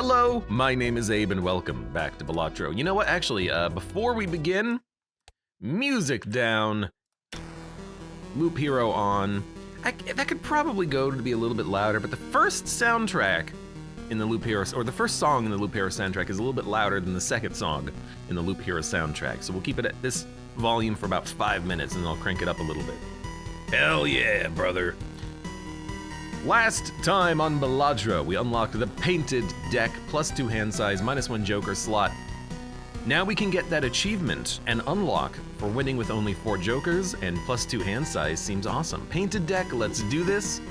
Hello, my name is Abe and welcome back to Balatro. You know what, actually, before we begin, music down, Loop Hero on. That could probably go to be a little bit louder, but the first soundtrack in the Loop Hero, or the first song in the Loop Hero soundtrack is a little bit louder than the second song in the Loop Hero soundtrack. So we'll keep it at this volume for about 5 minutes and then I'll crank it up a little bit. Hell yeah, brother. Last time on Balatro, we unlocked the painted deck, +2 hand size, -1 joker slot. Now we can get that achievement and unlock for winning with only 4 jokers, and +2 hand size seems awesome. Painted deck, let's do this.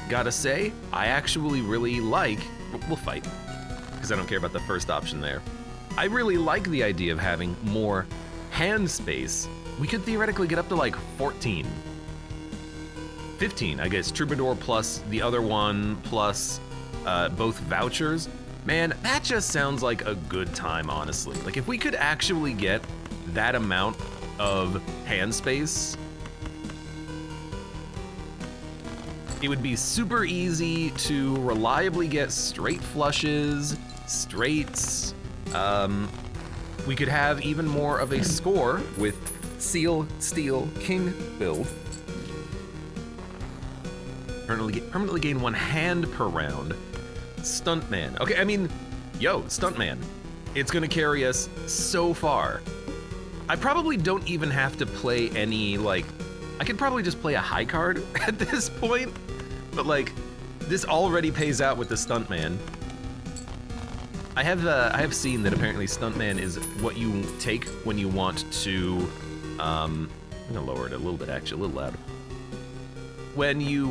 Gotta say, I actually really like, we'll fight, because I don't care about the first option there. I really like the idea of having more hand space. We could theoretically get up to like 14. 15, I guess, Troubadour plus the other one plus both vouchers. Man, that just sounds like a good time, honestly. Like if we could actually get that amount of hand space, it would be super easy to reliably get straight flushes, straights. We could have even more of a score with Seal, Steel, King build. Permanently gain 1 hand per round. Stuntman. Okay, I mean, yo, Stuntman. It's gonna carry us so far. I probably don't even have to play any, like, I could probably just play a high card at this point, but like, this already pays out with the Stuntman. I have seen that apparently Stuntman is what you take when you want to, I'm gonna lower it a little bit actually, a little loud. When you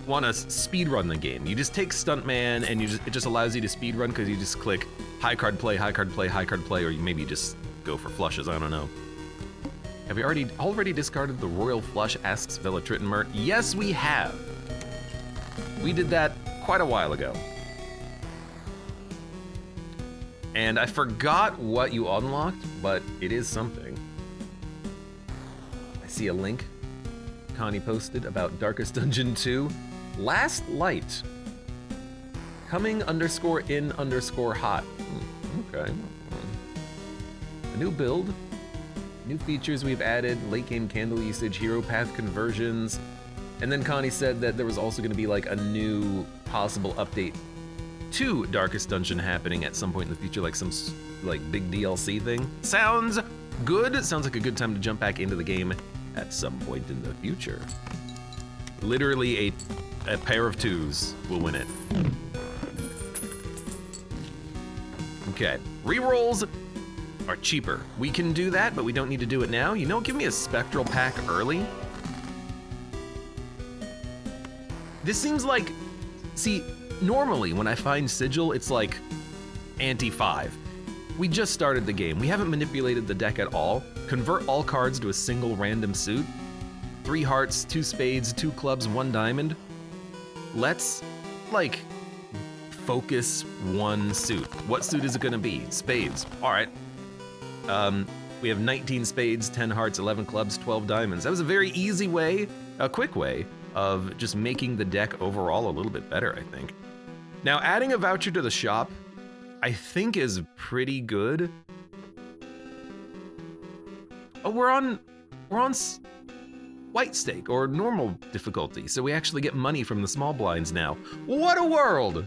want to speedrun the game, you just take Stuntman and it just allows you to speedrun because you just click high card play, high card play, high card play, or you maybe just go for flushes, I don't know. Have we already discarded the Royal Flush, asks Balatro? Yes, we have. We did that quite a while ago. And I forgot what you unlocked, but it is something. I see a link Connie posted about Darkest Dungeon 2. Last Light. Coming _in_hot. Okay. A new build. New features we've added. Late game candle usage, hero path conversions. And then Connie said that there was also going to be like a new possible update to Darkest Dungeon happening at some point in the future, like some like big DLC thing. Sounds good. Sounds like a good time to jump back into the game at some point in the future. Literally a pair of 2s will win it. Okay, rerolls are cheaper. We can do that, but we don't need to do it now. You know, give me a spectral pack early. This seems like, see, normally when I find sigil, it's like anti-5. We just started the game. We haven't manipulated the deck at all. Convert all cards to a single random suit. 3 hearts, 2 spades, 2 clubs, 1 diamond. Let's, like, focus 1 suit. What suit is it gonna be? Spades. All right. We have 19 spades, 10 hearts, 11 clubs, 12 diamonds. That was a very easy way, a quick way, of just making the deck overall a little bit better, I think. Now, adding a voucher to the shop, I think is pretty good. Oh, we're on white stake or normal difficulty, so we actually get money from the small blinds now. What a world!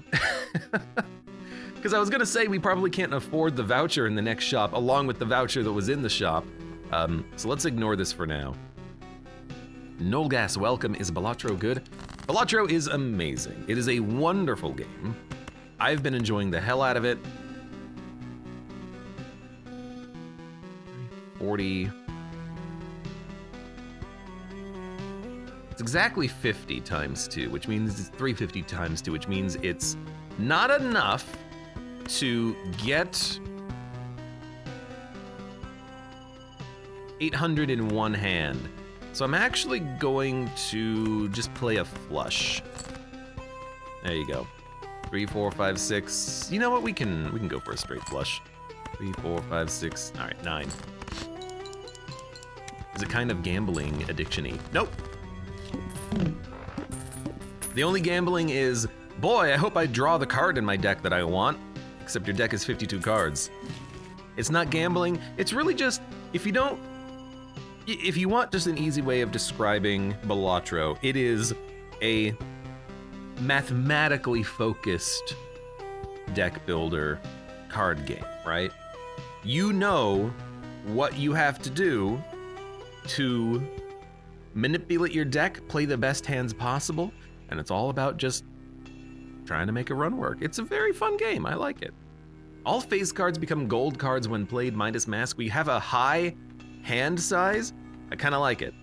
Because I was gonna say we probably can't afford the voucher in the next shop along with the voucher that was in the shop. So let's ignore this for now. Nolgas, welcome. Is Balatro good? Balatro is amazing. It is a wonderful game. I've been enjoying the hell out of it. 40. It's exactly 50 times 2, which means it's 350 times 2, which means it's not enough to get 800 in 1 hand. So I'm actually going to just play a flush. There you go. 3, 4, 5, 6. You know what? We can go for a straight flush. 3, 4, 5, 6. All right, 9. Is it kind of gambling addiction-y? Nope. The only gambling is Boy, I hope I draw the card in my deck that I want. Except your deck is 52 cards. It's not gambling. It's really just, if you want just an easy way of describing Balatro, it is a mathematically focused deck builder card game, right? You know what you have to do to manipulate your deck, play the best hands possible, and it's all about just trying to make a run work. It's a very fun game. I like it. All face cards become gold cards when played minus mask. We have a high hand size. I kind of like it.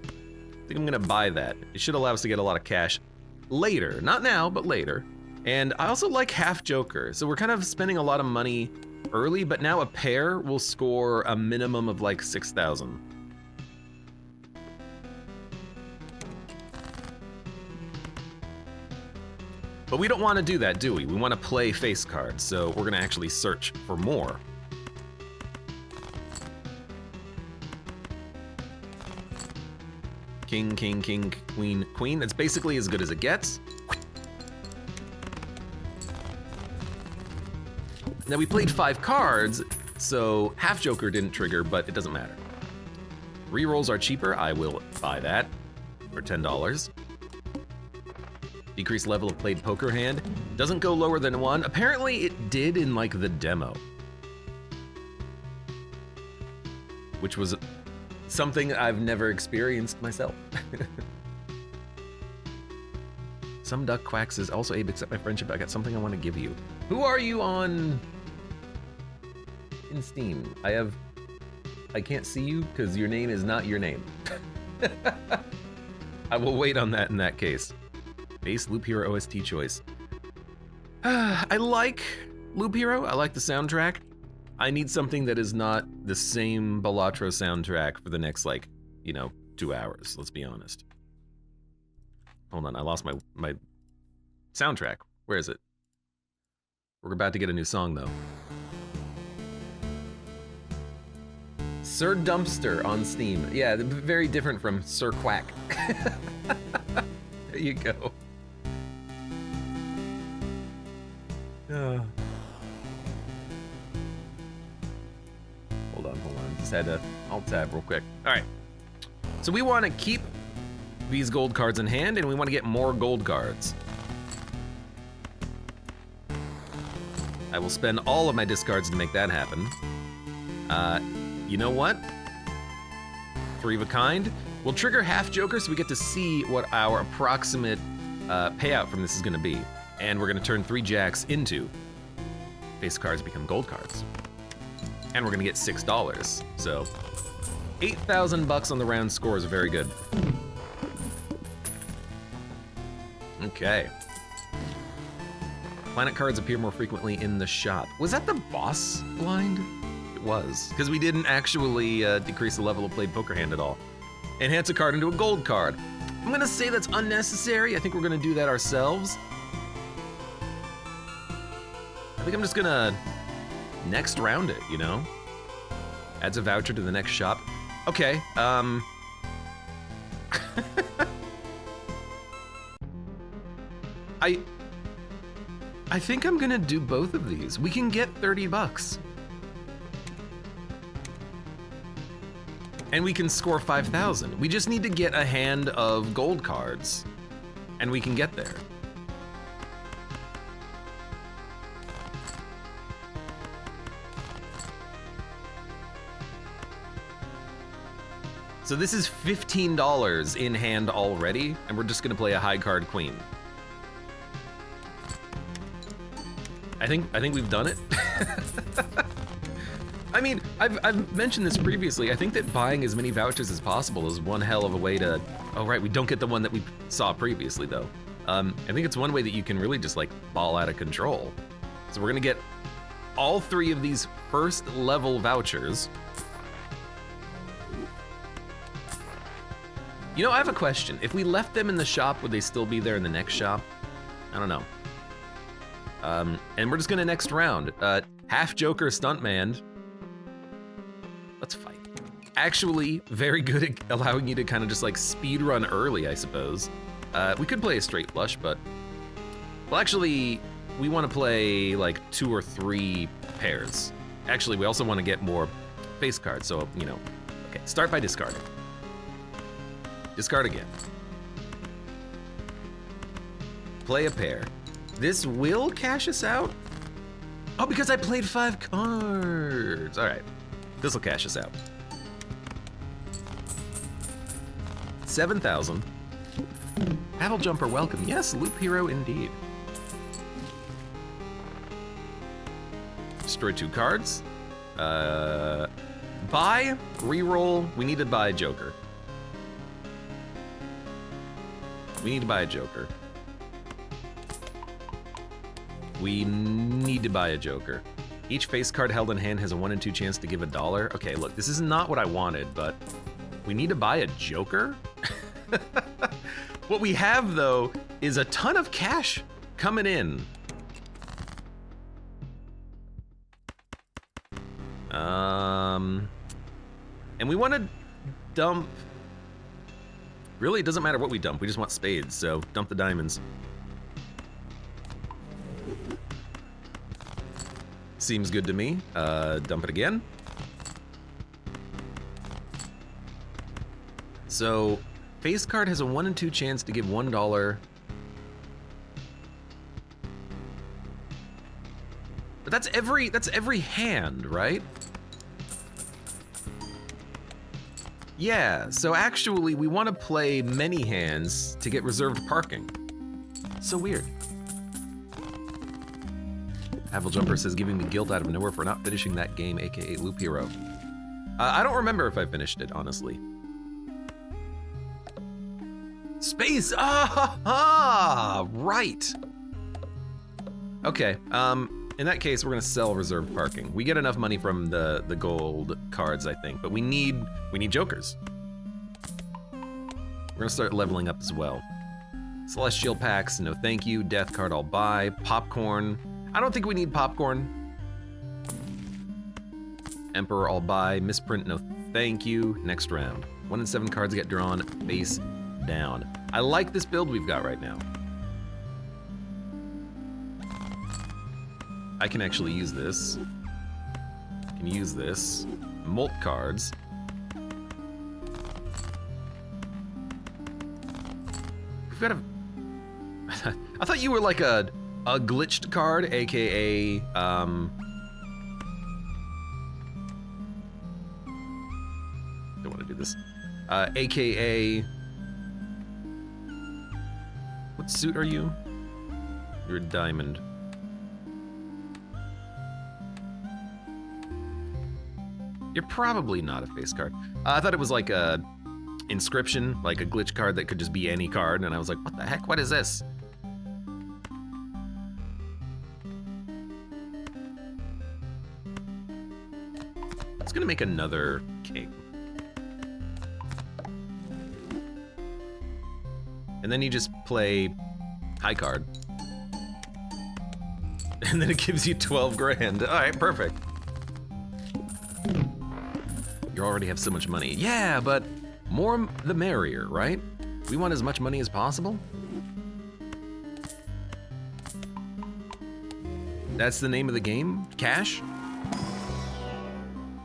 I think I'm gonna buy that. It should allow us to get a lot of cash later. Not now, but later. And I also like half Joker. So we're kind of spending a lot of money early, but now a pair will score a minimum of like 6,000. But we don't want to do that, do we? We want to play face cards, so we're going to actually search for more. King, king, king, queen, queen. That's basically as good as it gets. Now we played 5 cards, so half Joker didn't trigger, but it doesn't matter. Rerolls are cheaper. I will buy that for $10. Decrease level of played poker hand. Doesn't go lower than 1. Apparently it did in like the demo. Which was something I've never experienced myself. Some duck quack says, also Abe, accept my friendship. I got something I want to give you. Who are you on in Steam? I can't see you because your name is not your name. I will wait on that in that case. Base Loop Hero OST choice. I like Loop Hero. I like the soundtrack. I need something that is not the same Balatro soundtrack for the next, like, 2 hours. Let's be honest. Hold on, I lost my soundtrack. Where is it? We're about to get a new song, though. Sir Dumpster on Steam. Yeah, very different from Sir Quack. There you go. Hold on. Just had to alt tab real quick. All right. So we want to keep these gold cards in hand, and we want to get more gold cards. I will spend all of my discards to make that happen. You know what? 3 of a kind. We'll trigger half Joker so we get to see what our approximate payout from this is going to be. And we're going to turn 3 jacks into face cards become gold cards. And we're going to get $6. So 8,000 bucks on the round score is very good. Okay. Planet cards appear more frequently in the shop. Was that the boss blind? It was, because we didn't actually decrease the level of played poker hand at all. Enhance a card into a gold card. I'm gonna say that's unnecessary. I think we're gonna do that ourselves. I think I'm just gonna next round it, Adds a voucher to the next shop. Okay, I think I'm gonna do both of these. We can get 30 bucks. And we can score 5,000. We just need to get a hand of gold cards, and we can get there. So this is $15 in hand already, and we're just gonna play a high card queen. I think we've done it. I mean, I've mentioned this previously. I think that buying as many vouchers as possible is one hell of a way to... Oh, right, we don't get the one that we saw previously, though. I think it's one way that you can really just, ball out of control. So we're gonna get all 3 of these first level vouchers. I have a question. If we left them in the shop, would they still be there in the next shop? I don't know. And we're just gonna next round. Half Joker Stuntman. Let's fight. Actually, very good at allowing you to kind of just speed run early, I suppose. We could play a straight flush, but... Well, actually, we want to play like 2 or 3 pairs. Actually, we also want to get more face cards, so, you know. Okay, start by discarding. Discard again. Play a pair. This will cash us out? Oh, because I played 5 cards. All right, this will cash us out. 7,000. Paddle jumper welcome. Yes, loop hero indeed. Destroy 2 cards. Buy, reroll. We need to buy a joker. We need to buy a joker. We need to buy a joker. Each face card held in hand has a 1 in 2 chance to give $1. Okay, look, this is not what I wanted, but we need to buy a joker? What we have, though, is a ton of cash coming in. And we want to dump... Really, it doesn't matter what we dump. We just want spades, so dump the diamonds. Seems good to me. Dump it again. So, face card has a 1 in 2 chance to give $1. But that's every hand, right? Yeah, so actually we want to play many hands to get reserved parking. So weird. Apple Jumper says, giving me guilt out of nowhere for not finishing that game, aka Loop Hero. I don't remember if I finished it, honestly. Space! Right! Okay, in that case, we're gonna sell reserved parking. We get enough money from the gold cards, I think, but we need jokers. We're gonna start leveling up as well. Celestial packs, no thank you. Death card, I'll buy. Popcorn. I don't think we need popcorn. Emperor, I'll buy. Misprint, no thank you. Next round. 1 in 7 cards get drawn face down. I like this build we've got right now. I can actually use this. I can use this. Molt cards. We've got a... I thought you were like a glitched card, aka don't want to do this. AKA what suit are you? You're a diamond. You're probably not a face card. I thought it was like a inscription, like a glitch card that could just be any card, and I was like, what the heck? What is this? It's gonna make another king. And then you just play high card. And then it gives you 12 grand. All right, perfect. You already have so much money. Yeah, but more the merrier, right? We want as much money as possible. That's the name of the game? Cash?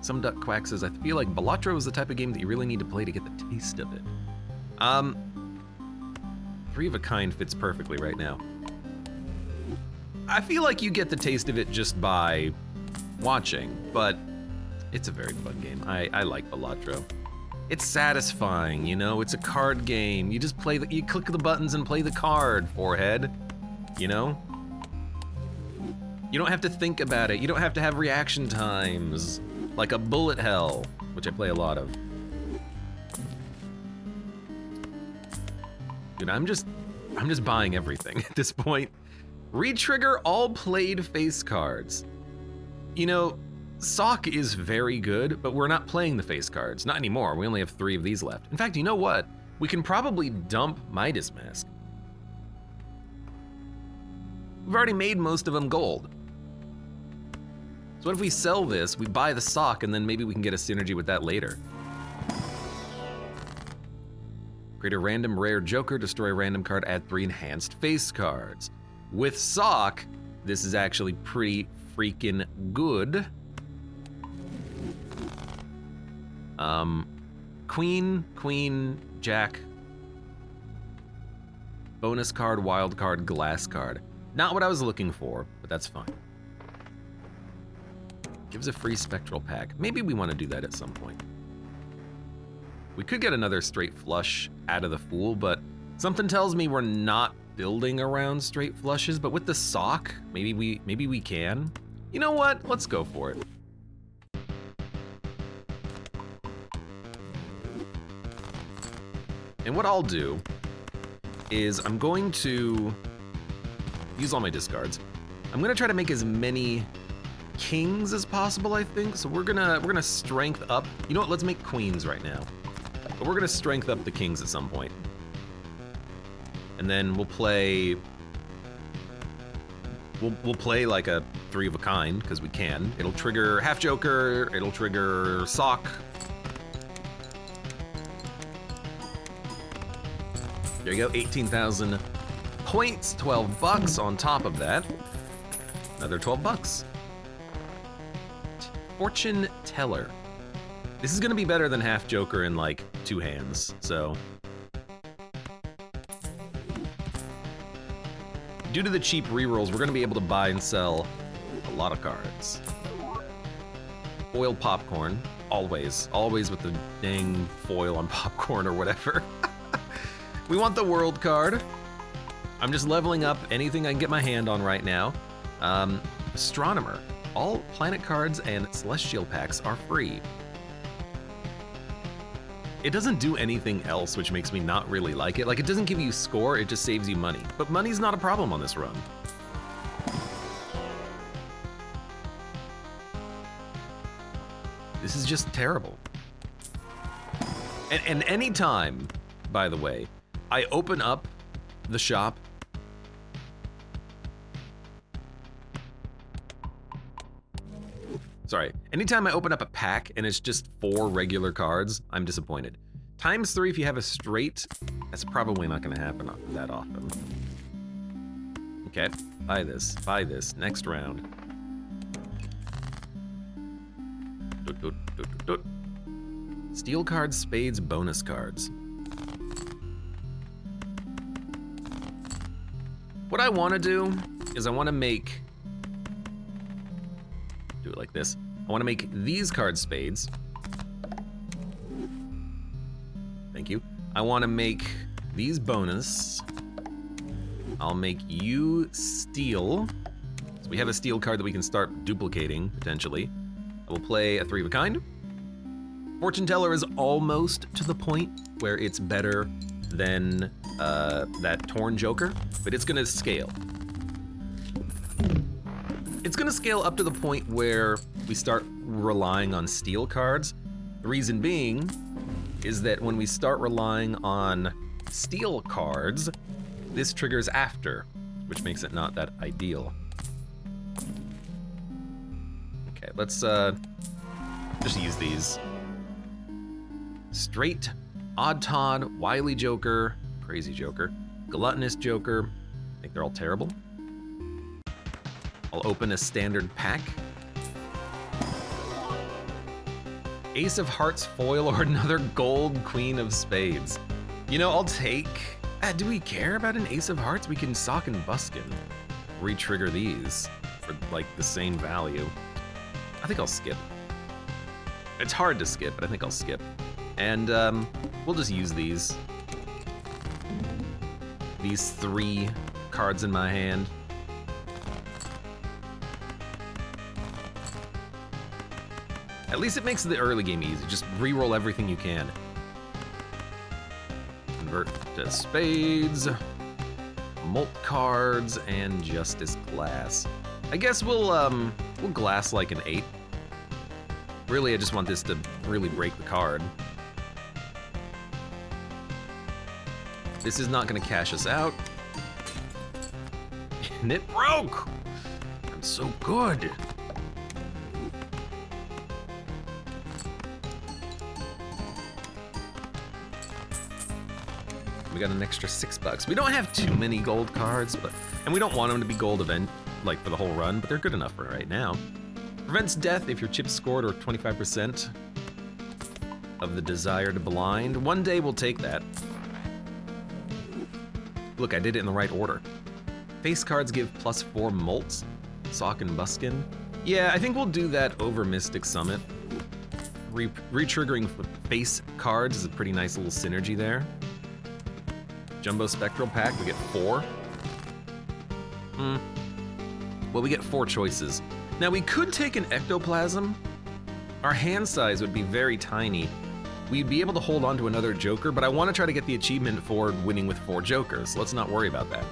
Some Duck Quack says, I feel like Balatro is the type of game that you really need to play to get the taste of it. 3 of a Kind fits perfectly right now. I feel like you get the taste of it just by watching, but it's a very fun game. I like Balatro. It's satisfying, you know? It's a card game. You just play you click the buttons and play the card, forehead. You know? You don't have to think about it. You don't have to have reaction times. Like a bullet hell, which I play a lot of. Dude, I'm just buying everything at this point. Retrigger all played face cards. You know, Sock is very good, but we're not playing the face cards. Not anymore. We only have 3 of these left. In fact, you know what? We can probably dump Midas Mask. We've already made most of them gold. So what if we sell this, we buy the sock, and then maybe we can get a synergy with that later. Create a random rare joker, destroy a random card, add 3 enhanced face cards. With Sock, this is actually pretty freaking good. Queen, Jack. Bonus card, wild card, glass card. Not what I was looking for, but that's fine. Gives a free spectral pack. Maybe we want to do that at some point. We could get another straight flush out of the Fool, but something tells me we're not building around straight flushes, but with the Sock, maybe we can. You know what? Let's go for it. And what I'll do is I'm going to use all my discards. I'm gonna try to make as many kings as possible, I think. So we're gonna strength up. You know what? Let's make queens right now. But we're gonna strength up the kings at some point. And then we'll play like a 3 of a kind, because we can. It'll trigger half joker, it'll trigger Sock. There you go, 18,000 points, 12 bucks on top of that. Another 12 bucks. Fortune Teller. This is gonna be better than half joker in like 2 hands, so. Due to the cheap rerolls, we're gonna be able to buy and sell a lot of cards. Foil popcorn, always with the dang foil on popcorn or whatever. We want the world card. I'm just leveling up anything I can get my hand on right now. Astronomer. All planet cards and celestial packs are free. It doesn't do anything else, which makes me not really like it. Like, it doesn't give you score, it just saves you money. But money's not a problem on this run. This is just terrible. And anytime, by the way, I open up the shop, sorry, anytime I open up a pack and it's just 4 regular cards, I'm disappointed. ×3 if you have a straight, that's probably not gonna happen that often. Okay, buy this, next round. Steel cards, spades, bonus cards. What I wanna do is I wanna make, do it like this. I wanna make these cards spades. Thank you. I wanna make these bonus. I'll make you steel. So we have a steel card that we can start duplicating, potentially. I will play a 3 of a kind. Fortune Teller is almost to the point where it's better than that Torn Joker, but it's gonna scale. It's gonna scale up to the point where we start relying on steel cards. The reason being is that when we start relying on steel cards, this triggers after, which makes it not that ideal. Okay, let's just use these. Straight, Odd Todd, Wily Joker, Crazy Joker, Gluttonous Joker. I think they're all terrible. I'll open a standard pack. Ace of Hearts foil or another gold Queen of Spades. You know, I'll take, do we care about an Ace of Hearts? We can Sock and Buskin. Re-trigger these for like the same value. I think I'll skip. It's hard to skip, but I think I'll skip. And we'll just use these. These 3 cards in my hand. At least it makes the early game easy. Just re-roll everything you can. Convert to spades, mult cards, and Justice Glass. I guess we'll glass like an 8. Really, I just want this to really break the card. This is not gonna cash us out. And it broke! I'm so good. We got an extra $6. We don't have too many gold cards, and we don't want them to be gold event, like for the whole run, but they're good enough for right now. Prevents death if your chips scored or 25% of the desired blind. One day we'll take that. Look, I did it in the right order. Face cards give +4 molts. Sock and Buskin. Yeah, I think we'll do that over Mystic Summit. Re-triggering face cards is a pretty nice little synergy there. Jumbo Spectral Pack, we get 4. Well, we get 4 choices. Now, we could take an Ectoplasm. Our hand size would be very tiny. We'd be able to hold on to another Joker, but I want to try to get the achievement for winning with 4 Jokers. Let's not worry about that.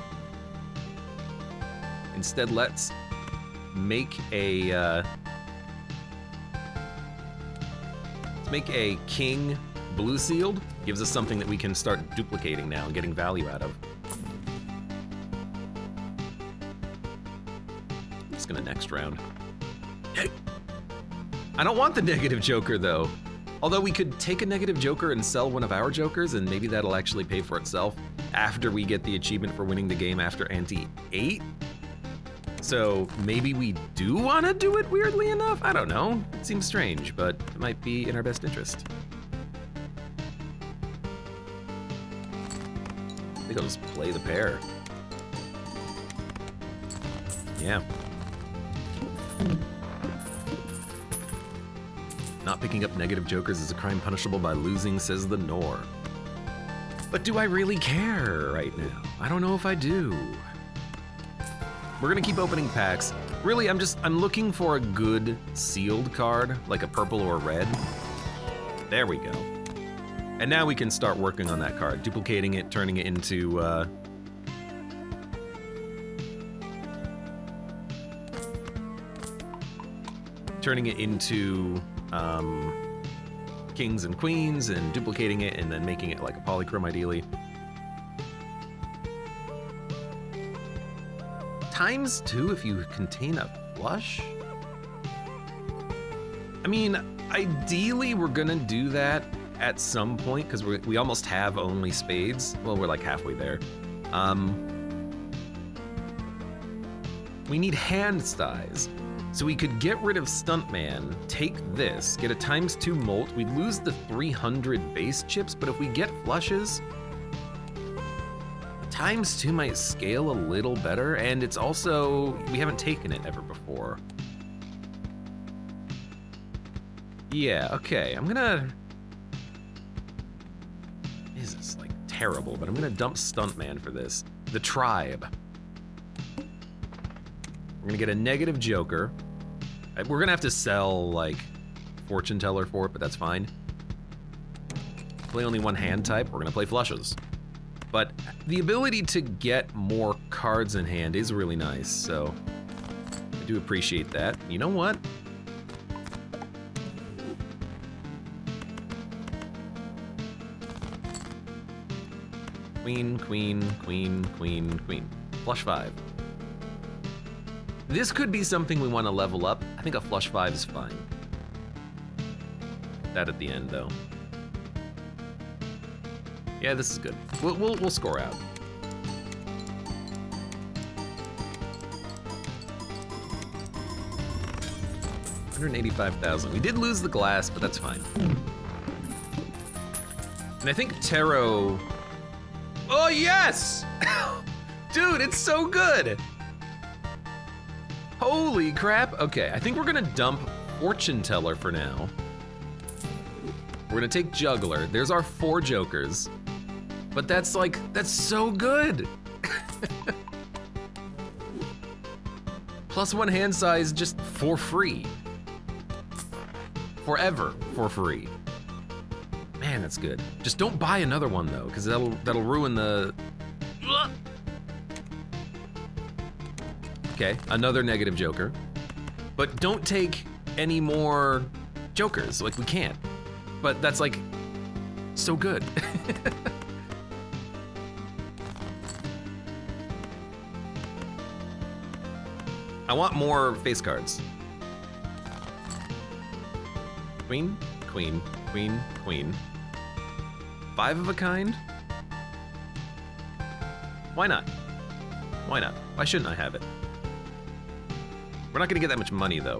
Instead, let's make a King Blue Sealed. Gives us something that we can start duplicating now and getting value out of. Just gonna next round. I don't want the negative Joker though. Although we could take a negative Joker and sell one of our Jokers, and maybe that'll actually pay for itself after we get the achievement for winning the game after Ante 8. So maybe we do want to do it, weirdly enough? I don't know. It seems strange, but it might be in our best interest. I think I'll just play the pair. Yeah. Not picking up negative Jokers is a crime punishable by losing, says the Nor. But do I really care right now? I don't know if I do. We're gonna keep opening packs. Really, I'm looking for a good sealed card, like a purple or a red. There we go. And now we can start working on that card, duplicating it, turning it into, kings and queens, and duplicating it, and then making it like a polychrome, ideally. ×2 if you contain a flush? I mean, ideally we're gonna do that at some point, because we almost have only spades. Well, we're like halfway there. We need hand size. So we could get rid of Stuntman, take this, get a ×2 molt. We'd lose the 300 base chips, but if we get flushes, ×2 might scale a little better, and it's also, we haven't taken it ever before. Yeah, okay, this is like terrible, but I'm gonna dump Stuntman for this. The Tribe. We're gonna get a negative Joker. We're gonna have to sell, like, Fortune Teller for it, but that's fine. Play only one hand type, we're gonna play flushes. But the ability to get more cards in hand is really nice, so I do appreciate that. You know what? Queen, queen, queen, queen, queen. Flush 5. This could be something we want to level up. I think a flush 5 is fine. That at the end, though. Yeah, this is good. We'll score out. $185,000. We did lose the glass, but that's fine. And I think Tarot. Oh yes! Dude, it's so good! Holy crap. Okay, I think we're gonna dump Fortune Teller for now. We're gonna take Juggler. There's our 4 Jokers. But that's so good. +1 hand size just for free. Forever for free. Man, that's good. Just don't buy another one though, because that'll ruin the. Okay, another negative Joker. But don't take any more Jokers. Like, we can't. But that's like so good. I want more face cards. Queen, queen, queen, queen. 5 of a kind? Why not? Why not? Why shouldn't I have it? We're not gonna get that much money, though.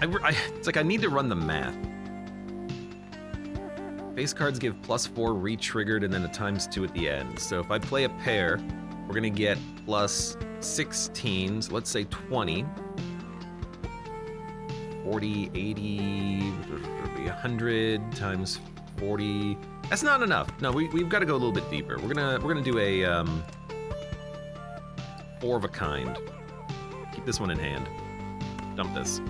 It's like I need to run the math. Face cards give +4 re-triggered and then a ×2 at the end. So if I play a pair, we're gonna get +16, so let's say 20. 40, 80, 100 times 40. That's not enough. No, we've got to go a little bit deeper. We're gonna do a 4 of a kind. Keep this one in hand. Dump this.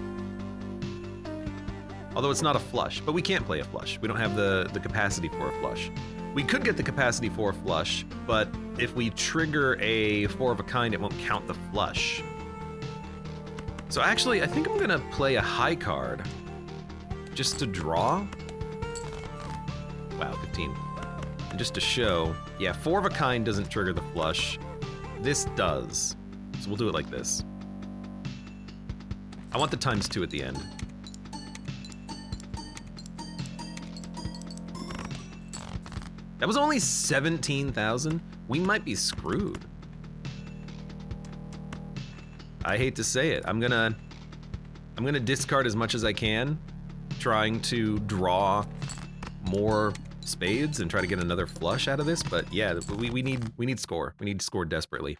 Although it's not a flush, but we can't play a flush. We don't have the capacity for a flush. We could get the capacity for a flush, but if we trigger a 4 of a kind, it won't count the flush. So actually, I think I'm gonna play a high card just to draw. Wow, 15. And just to show, yeah, 4 of a kind doesn't trigger the flush. This does. So we'll do it like this. I want the ×2 at the end. That was only 17,000? We might be screwed. I hate to say it. I'm gonna discard as much as I can, trying to draw more spades and try to get another flush out of this, but yeah, we need score. We need to score desperately.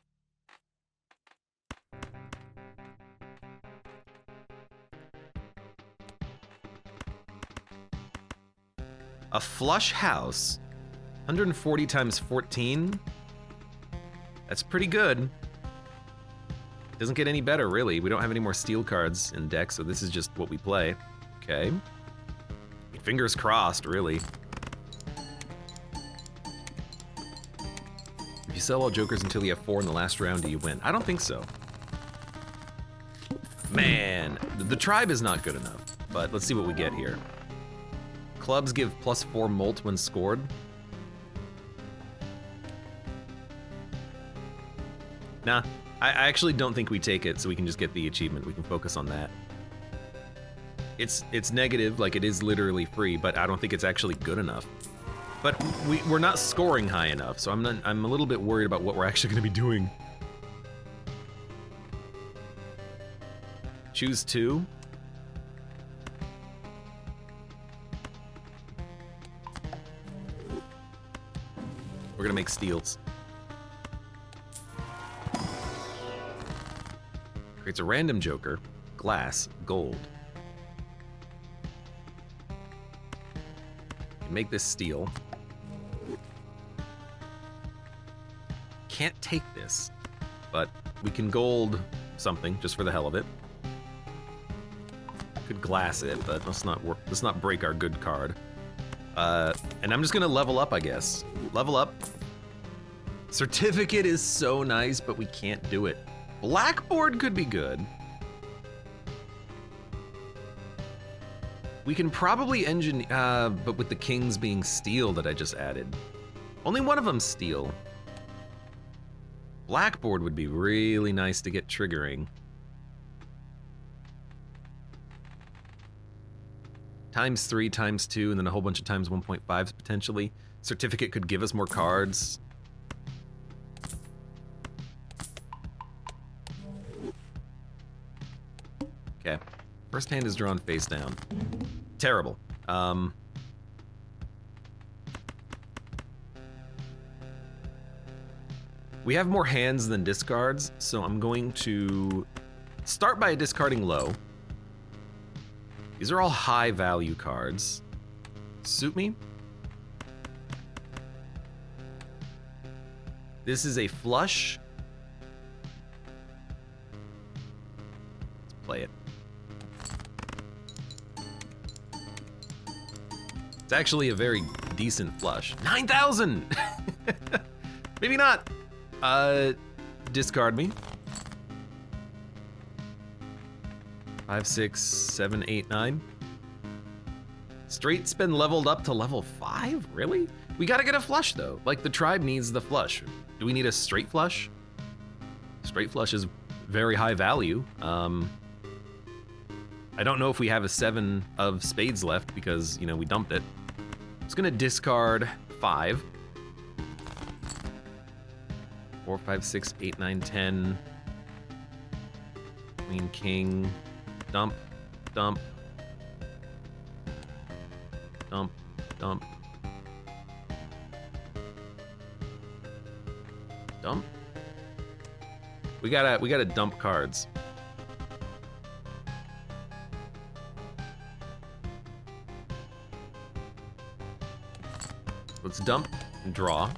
A flush house, 140 times 14. That's pretty good. Doesn't get any better, really. We don't have any more steel cards in deck, so this is just what we play. Okay. Fingers crossed, really. If you sell all jokers until you have 4 in the last round, do you win? I don't think so. Man, the tribe is not good enough, but let's see what we get here. Clubs give +4 molt when scored. Nah, I actually don't think we take it, so we can just get the achievement. We can focus on that. It's negative, like it is literally free, but I don't think it's actually good enough. But we're not scoring high enough, so I'm a little bit worried about what we're actually going to be doing. Choose 2. We're gonna make steals. Creates a random joker, glass, gold. Make this steel. Can't take this, but we can gold something just for the hell of it. Could glass it, but let's not break our good card. And I'm just gonna level up, I guess. Level up. Certificate is so nice, but we can't do it. Blackboard could be good. We can probably engine, but with the kings being steel that I just added. Only one of them's steel. Blackboard would be really nice to get triggering. ×3, ×2, and then a whole bunch of ×1.5s potentially. Certificate could give us more cards. Okay. First hand is drawn face down. Terrible. We have more hands than discards, so I'm going to start by discarding low. These are all high value cards. Suit me. This is a flush. Let's play it. It's actually a very decent flush. 9,000! Maybe not. Discard me. 5, 6, 7, 8, 9. Straight's been leveled up to level 5? Really? We gotta get a flush though. Like the tribe needs the flush. Do we need a straight flush? Straight flush is very high value. I don't know if we have a 7 of spades left because, you know, we dumped it. Just gonna discard 5. 4, 5, 6, 8, 9, 10. Queen, king. Dump, dump. Dump, dump. Dump? We gotta dump cards. Let's dump and draw.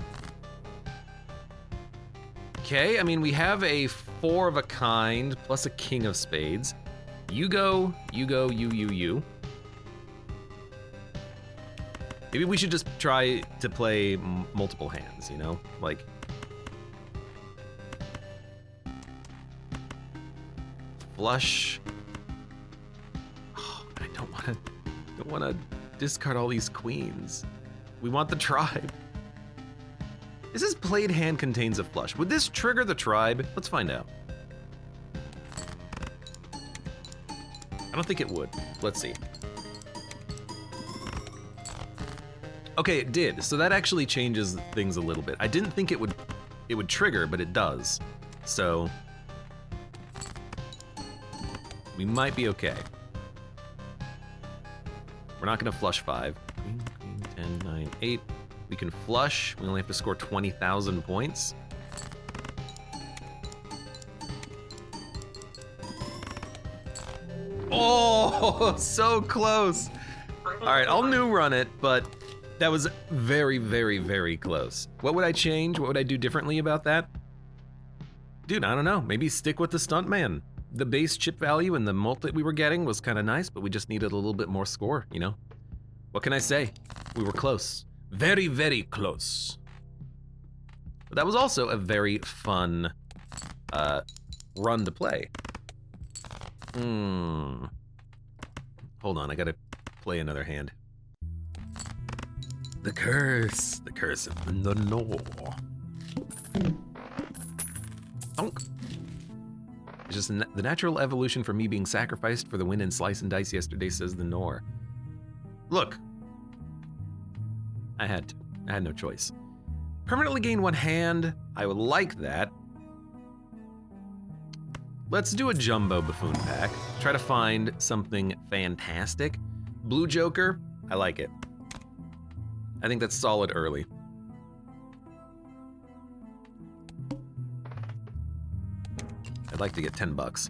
Okay, I mean, we have a 4 of a kind plus a king of spades. You go, you go, you. Maybe we should just try to play multiple hands, you know? Like... Flush. Oh, but I don't wanna discard all these queens. We want the tribe. This is played hand contains a flush. Would this trigger the tribe? Let's find out. I don't think it would. Let's see. Okay, it did. So that actually changes things a little bit. I didn't think it would trigger, but it does. So we might be okay. We're not gonna flush 5. Queen, queen, 10, 9, 8. We can flush. We only have to score 20,000 points. Oh, so close. All right, I'll new run it, but that was very, very, very close. What would I change? What would I do differently about that? Dude, I don't know. Maybe stick with the stuntman. The base chip value and the mult that we were getting was kind of nice, but we just needed a little bit more score, you know? What can I say? We were close. Very, very close. But that was also a very fun run to play. Hold on, I gotta play another hand. The curse of the Nor. Donk. It's just the natural evolution for me being sacrificed for the win in Slice and Dice yesterday, says the Nor. Look, I had no choice. Permanently gain 1 hand, I would like that. Let's do a jumbo buffoon pack. Try to find something fantastic. Blue Joker, I like it. I think that's solid early. I'd like to get 10 bucks.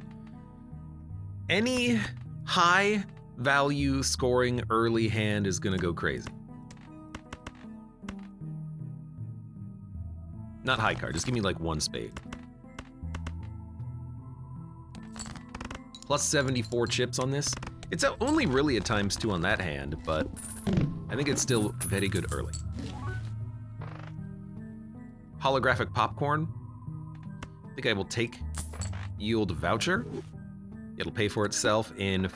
Any high value scoring early hand is gonna go crazy. Not high card, just give me like 1 spade. Plus 74 chips on this. It's only really a ×2 on that hand, but I think it's still very good early. Holographic popcorn. I think I will take yield voucher. It'll pay for itself in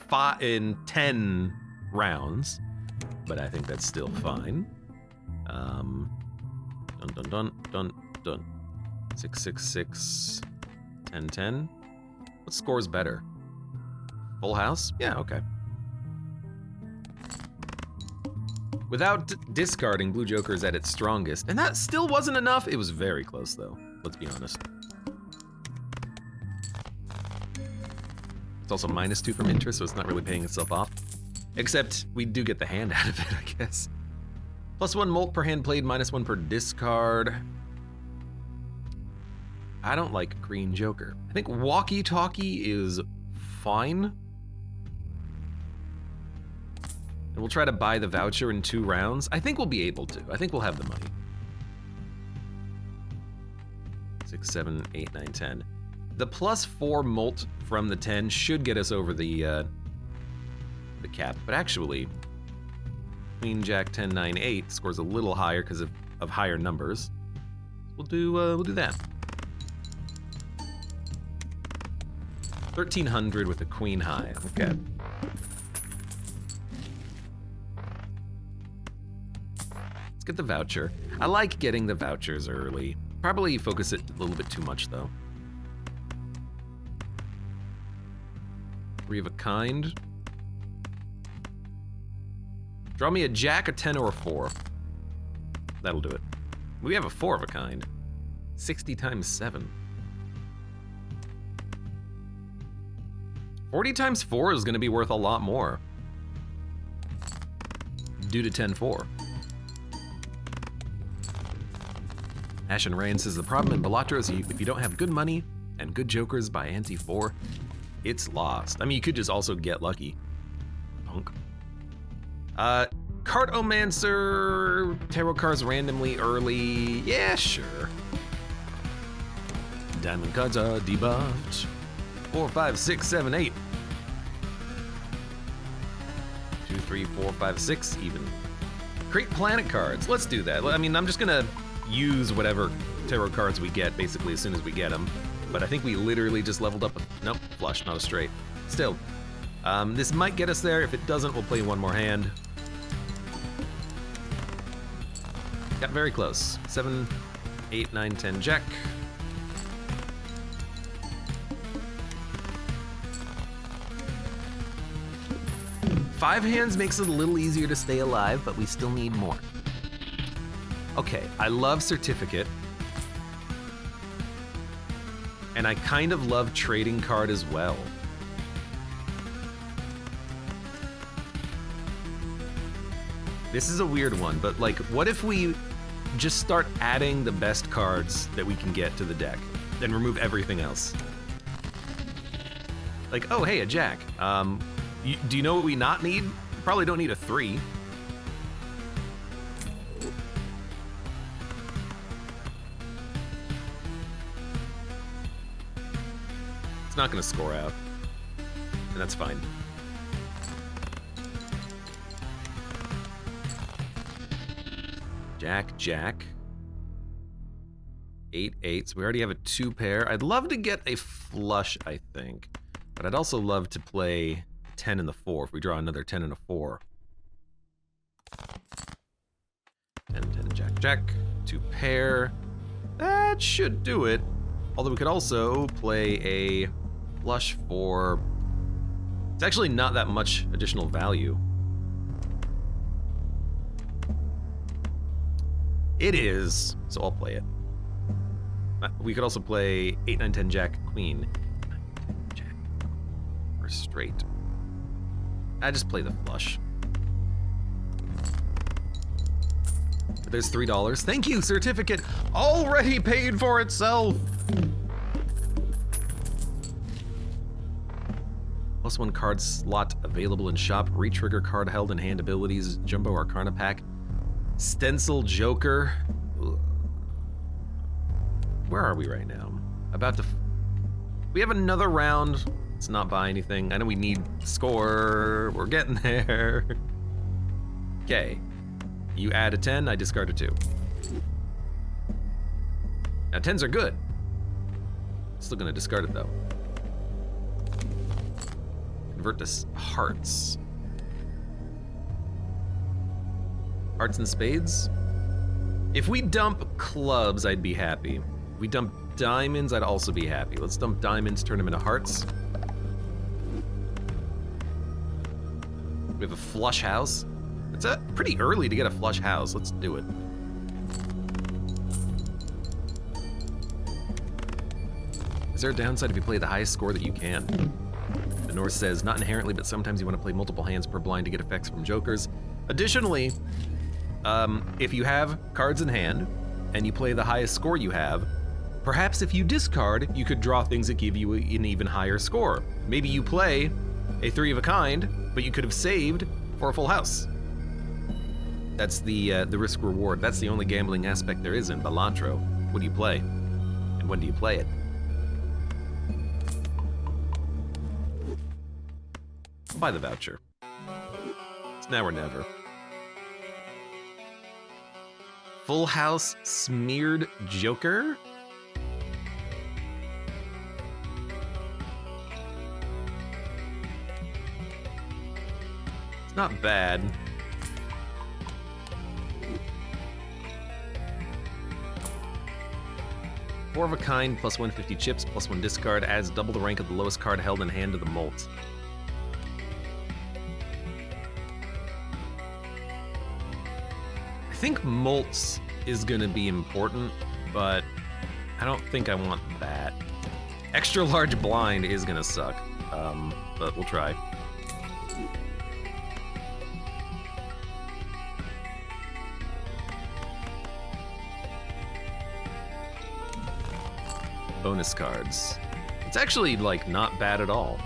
10 rounds, but I think that's still fine. Dun dun dun dun dun. 6, 6, 6, 10, 10. What score's better? Full house? Yeah, okay. Without discarding, Blue Joker is at its strongest, and that still wasn't enough. It was very close, though. Let's be honest. It's also -2 from interest, so it's not really paying itself off. Except we do get the hand out of it, I guess. +1 molt per hand played, -1 per discard. I don't like Green Joker. I think Walkie Talkie is fine. And we'll try to buy the voucher in 2 rounds. I think we'll be able to. I think we'll have the money. 6, 7, 8, 9, 10. The +4 molt from the 10 should get us over the cap, but actually, Queen, Jack, 10, 9, 8 scores a little higher because of higher numbers. We'll do that. 1,300 with a queen high. Okay. Let's get the voucher. I like getting the vouchers early. Probably focus it a little bit too much though. 3 of a kind. Draw me a jack, a 10, or a 4. That'll do it. We have a 4 of a kind. 60 times 7. 40 times 4 is going to be worth a lot more. Due to 10-4. Ash and Rain says the problem in Balatro is if you don't have good money and good jokers by ante 4, it's lost. I mean, you could just also get lucky. Punk. Cartomancer, tarot cards randomly early. Yeah, sure. Diamond cards are debuffed. 4, 5, 6, 7, 8. 2, 3, 4, 5, 6 even. Create planet cards. Let's do that. I mean, I'm just gonna use whatever tarot cards we get basically as soon as we get them. But I think we literally just leveled up. Nope, flush, not a straight. Still, this might get us there. If it doesn't, we'll play one more hand. Got very close. 7, 8, 9, 10, jack. Five hands makes it a little easier to stay alive, but we still need more. Okay, I love Certificate. And I kind of love Trading Card as well. This is a weird one, but like, what if we just start adding the best cards that we can get to the deck, then remove everything else? Like, oh, hey, a jack. Do you know what we not need? Probably don't need a 3. It's not gonna score out, and that's fine. Jack, jack. 8, 8, so we already have a 2 pair. I'd love to get a flush, I think, but I'd also love to play 10 and the 4 if we draw another 10 and a 4. 10, 10, jack, jack, 2 pair. That should do it. Although we could also play a flush for... It's actually not that much additional value. It is, so I'll play it. We could also play 8, 9, 10, jack, queen. 9, 10, jack, or straight. I just play the flush. There's $3. Thank you, Certificate. Already paid for itself. +1 card slot available in shop. Retrigger card held in hand abilities. Jumbo Arcana pack. Stencil Joker. Ugh. Where are we right now? About to... We have another round. Let's not buy anything. I know we need score. We're getting there. Okay. You add a 10, I discard a 2. Now 10s are good. Still gonna discard it though. Convert to hearts. Hearts and spades? If we dump clubs, I'd be happy. If we dump diamonds, I'd also be happy. Let's dump diamonds, turn them into hearts. We have a flush house. It's pretty early to get a flush house. Let's do it. Is there a downside if you play the highest score that you can? The North says, not inherently, but sometimes you want to play multiple hands per blind to get effects from jokers. Additionally, if you have cards in hand and you play the highest score you have, perhaps if you discard, you could draw things that give you an even higher score. Maybe you play a 3 of a kind, but you could have saved for a full house. That's the risk reward. That's the only gambling aspect there is in Balatro. What do you play? And when do you play it? I'll buy the voucher. It's now or never. Full house smeared joker? It's not bad. Four of a kind, plus 150 chips, plus 1 discard, adds double the rank of the lowest card held in hand to the molt. I think molts is gonna be important, but I don't think I want that. Extra large blind is gonna suck, but we'll try. Bonus cards. It's actually, like, not bad at all.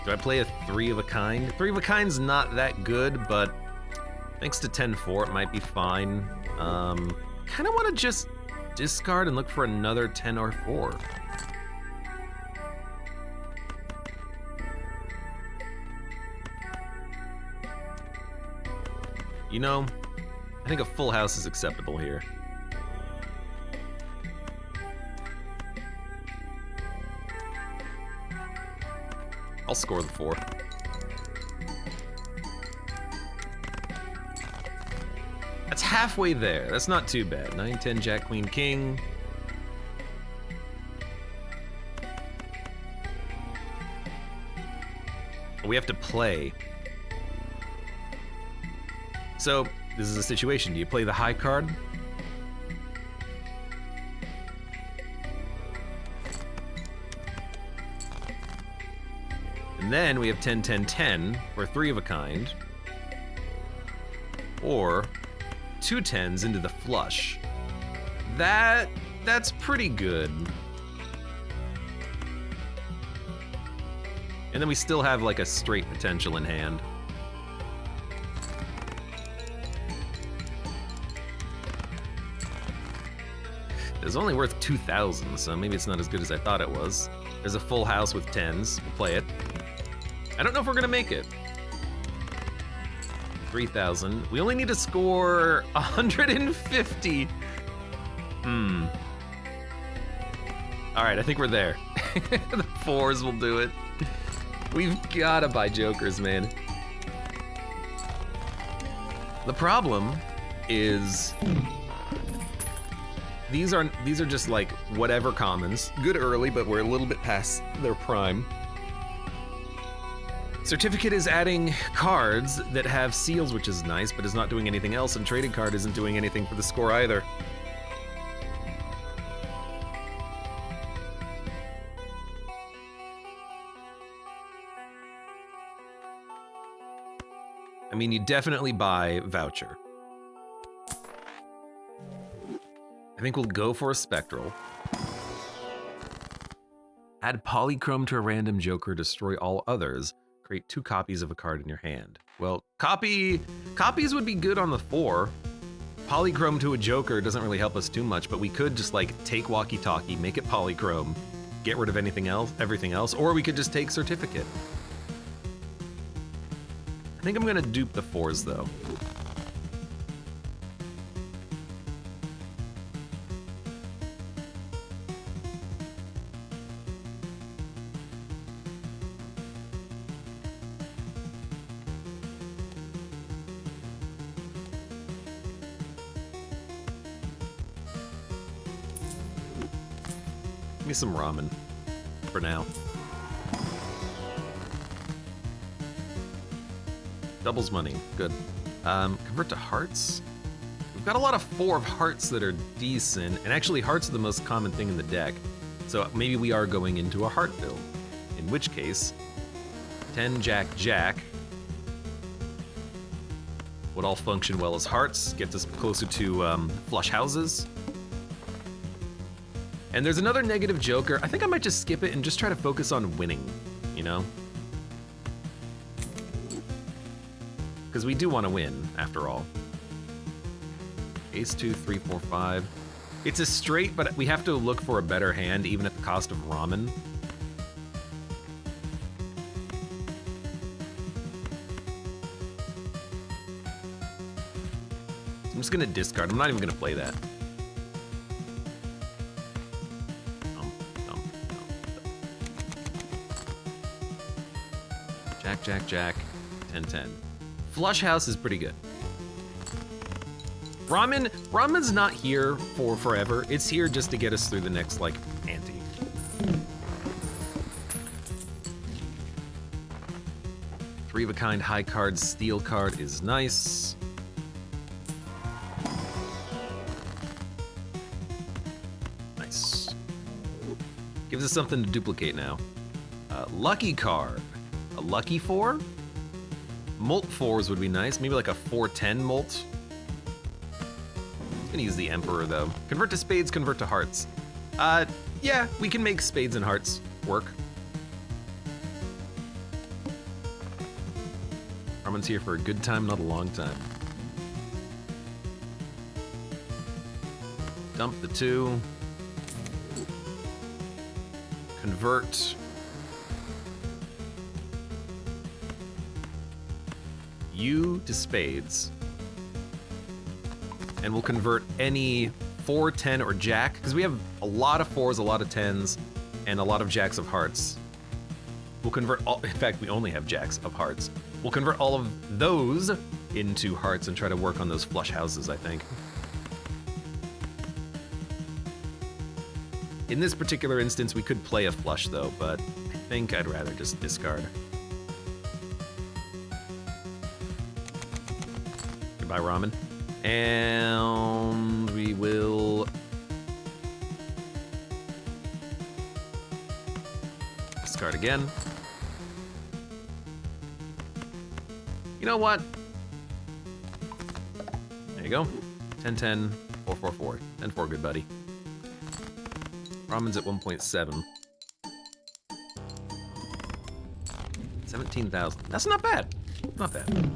Do I play a 3 of a kind? 3 of a kind's not that good, but thanks to 10-4, it might be fine. Kind of want to just discard and look for another 10 or 4. You know, I think a full house is acceptable here. I'll score the 4. That's halfway there. That's not too bad. 9, 10, Jack, Queen, King. We have to play. So, this is a situation. Do you play the high card? And then we have 10, 10, 10 for 3 of a kind. Or 2 10s into the flush. That's pretty good. And then we still have like a straight potential in hand. It's only worth 2,000, so maybe it's not as good as I thought it was. There's a full house with 10s. We'll play it. I don't know if we're gonna make it. 3,000. We only need to score 150. All right, I think we're there. The 4s will do it. We've gotta buy jokers, man. The problem is these are just like whatever commons. Good early, but we're a little bit past their prime. Certificate is adding cards that have seals, which is nice, but is not doing anything else, and trading card isn't doing anything for the score either. I mean, you definitely buy voucher. I think we'll go for a spectral. Add polychrome to a random joker, destroy all others. Create 2 copies of a card in your hand. Well, copies would be good on the 4. Polychrome to a joker doesn't really help us too much, but we could just like take walkie-talkie, make it polychrome, get rid of everything else, or we could just take certificate. I think I'm gonna dupe the 4s though. Give me some ramen for now. Doubles money, good. Convert to hearts. We've got a lot of 4 of hearts that are decent, and actually hearts are the most common thing in the deck. So maybe we are going into a heart build. In which case, 10 Jack Jack would all function well as hearts, gets us closer to flush houses. And there's another negative joker. I think I might just skip it and just try to focus on winning, you know? Because we do want to win, after all. Ace 2, 3, 4, 5. It's a straight, but we have to look for a better hand, even at the cost of ramen. So I'm just gonna discard. I'm not even gonna play that. Jack, Jack, Jack, 10, 10. Flush house is pretty good. Ramen's not here for forever. It's here just to get us through the next, like, ante. 3 of a kind high card, steel card is nice. Nice. Gives us something to duplicate now. Lucky card. A lucky 4? Molt 4s would be nice. Maybe like a 4-10 molt. I'm gonna use the Emperor though. Convert to spades, convert to hearts. Yeah, we can make spades and hearts work. Armin's here for a good time, not a long time. Dump the 2. Convert. You to spades. And we'll convert any 4, 10, or jack, because we have a lot of 4s, a lot of 10s, and a lot of jacks of hearts. We'll convert all, in fact, we only have jacks of hearts. We'll convert all of those into hearts and try to work on those flush houses, I think. In this particular instance, we could play a flush though, but I think I'd rather just discard. Goodbye, ramen. And we will discard again. You know what? There you go. 10, 10, 4, 4, 4. 10, 4, good buddy. Ramen's at 1.7. 17,000. That's not bad. Not bad.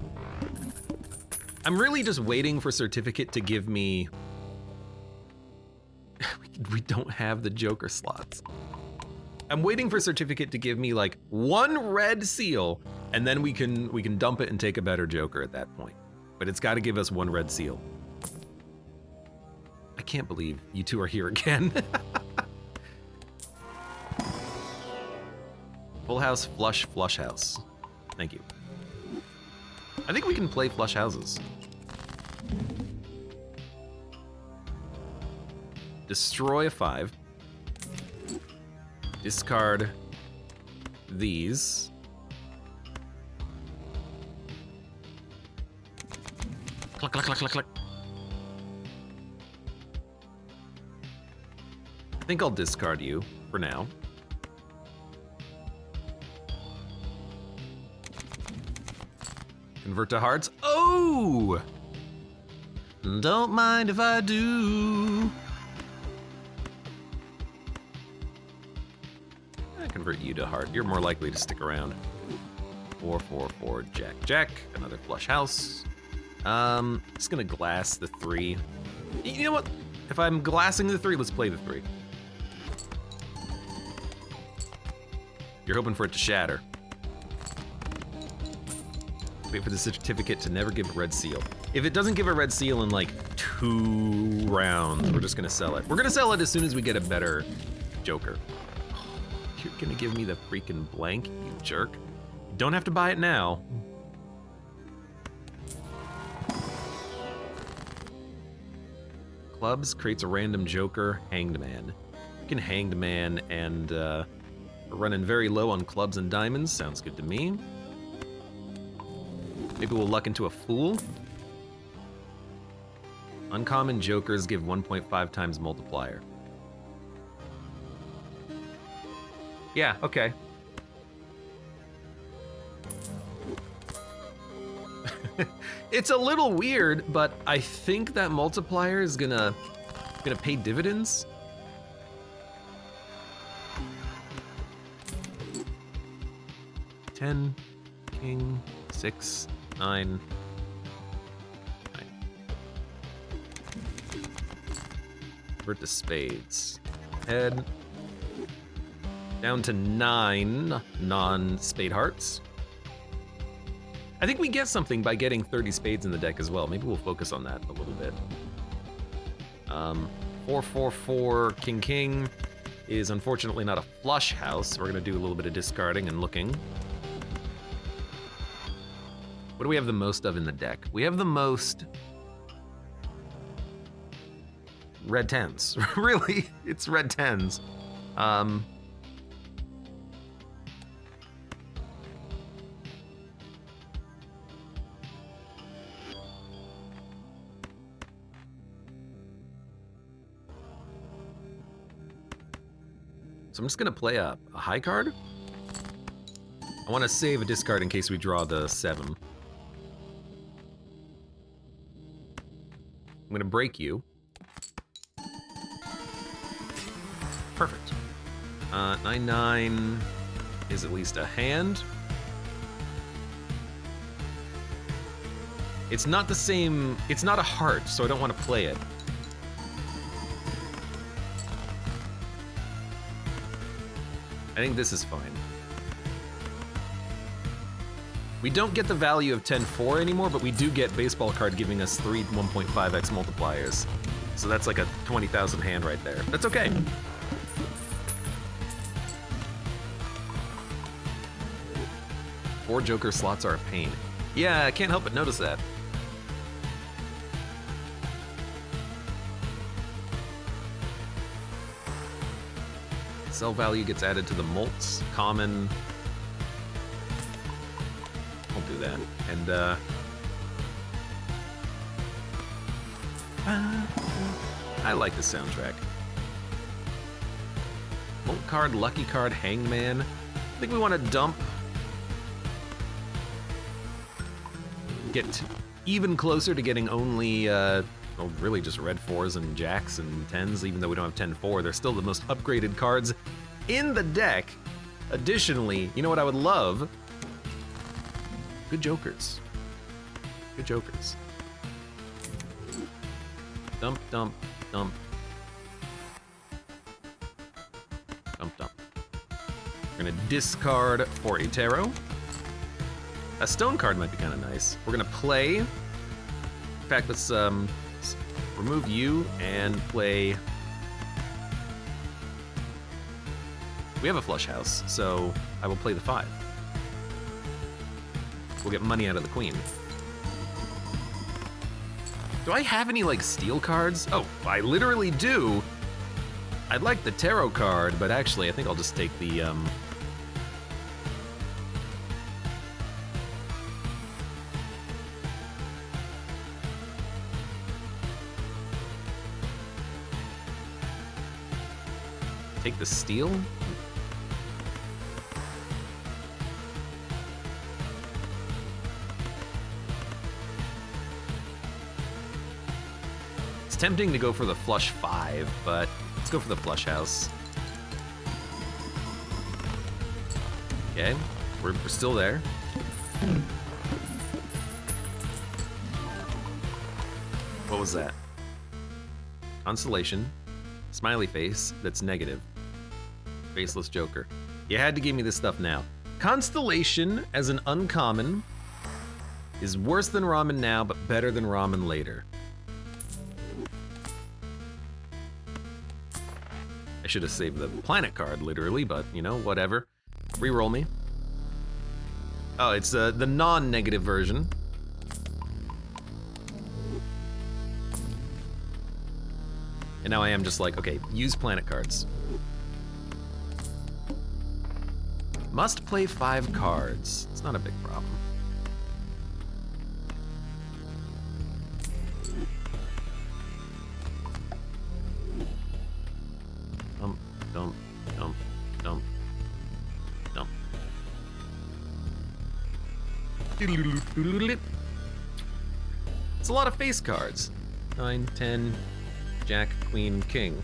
I'm really just waiting for Certificate to give me... we don't have the Joker slots. I'm waiting for Certificate to give me like 1 red seal, and then we can dump it and take a better Joker at that point. But it's got to give us 1 red seal. I can't believe you two are here again. Full house, flush, flush house. Thank you. I think we can play flush houses. Destroy a 5. Discard these. Click, click, click, click, click. I think I'll discard you for now. Convert to hearts. Oh! Don't mind if I do. I convert you to heart. You're more likely to stick around. 4, 4, 4, jack, jack. Another flush house. Just gonna glass the 3. You know what? If I'm glassing the 3, let's play the 3. You're hoping for it to shatter. Wait for the certificate to never give a red seal. If it doesn't give a red seal in like 2 rounds, we're just gonna sell it. We're gonna sell it as soon as we get a better Joker. You're gonna give me the freaking blank, you jerk. You don't have to buy it now. Clubs creates a random Joker, Hanged Man. You can Hanged Man and we're running very low on clubs and diamonds. Sounds good to me. Maybe we'll luck into a Fool. Uncommon Jokers give 1.5 times multiplier. Yeah, okay. It's a little weird, but I think that multiplier is gonna pay dividends. Ten, king, 6, 9. Convert to spades. Head. Down to 9 non-spade hearts. I think we get something by getting 30 spades in the deck as well. Maybe we'll focus on that a little bit. 4, 4, 4, king, king is unfortunately not a flush house. So we're gonna do a little bit of discarding and looking. What do we have the most of in the deck? We have the most red 10s. Really, it's red 10s. So I'm just gonna play a high card. I want to save a discard in case we draw the 7. I'm gonna break you. Perfect. 9/9 is at least a hand. It's not the same, it's not a heart, so I don't want to play it. I think this is fine. We don't get the value of 10-4 anymore, but we do get baseball card giving us 3 1.5x multipliers. So that's like a 20,000 hand right there. That's okay. Four Joker slots are a pain. Yeah, I can't help but notice that. Sell value gets added to the mults. Common. I'll do that. And, I like the soundtrack. Mult card, lucky card, hangman. I think we want to dump. Get even closer to getting only, well, really just red 4s and jacks and 10s, even though we don't have 10-4. They're still the most upgraded cards in the deck. Additionally, you know what I would love? Good jokers. Good jokers. Dump, dump, dump. Dump, dump. We're gonna discard for a tarot. A stone card might be kind of nice. We're gonna play. In fact, let's remove you and play. We have a flush house, so I will play the 5. We'll get money out of the queen. Do I have any like steel cards? Oh, I literally do. I'd like the tarot card, but actually I think I'll just take the take the steel? It's tempting to go for the flush 5, but let's go for the flush house. Okay, we're still there. What was that? Constellation. Smiley face that's negative. Faceless Joker. You had to give me this stuff now. Constellation as an uncommon is worse than ramen now, but better than ramen later. I should have saved the planet card, literally, but you know, whatever. Reroll me. Oh, it's the non-negative version. And now I am just like, okay, use planet cards. Must play 5 cards. It's not a big problem. Dump, dump, dump, dump, dump. It's a lot of face cards. 9, 10, Jack, Queen, King.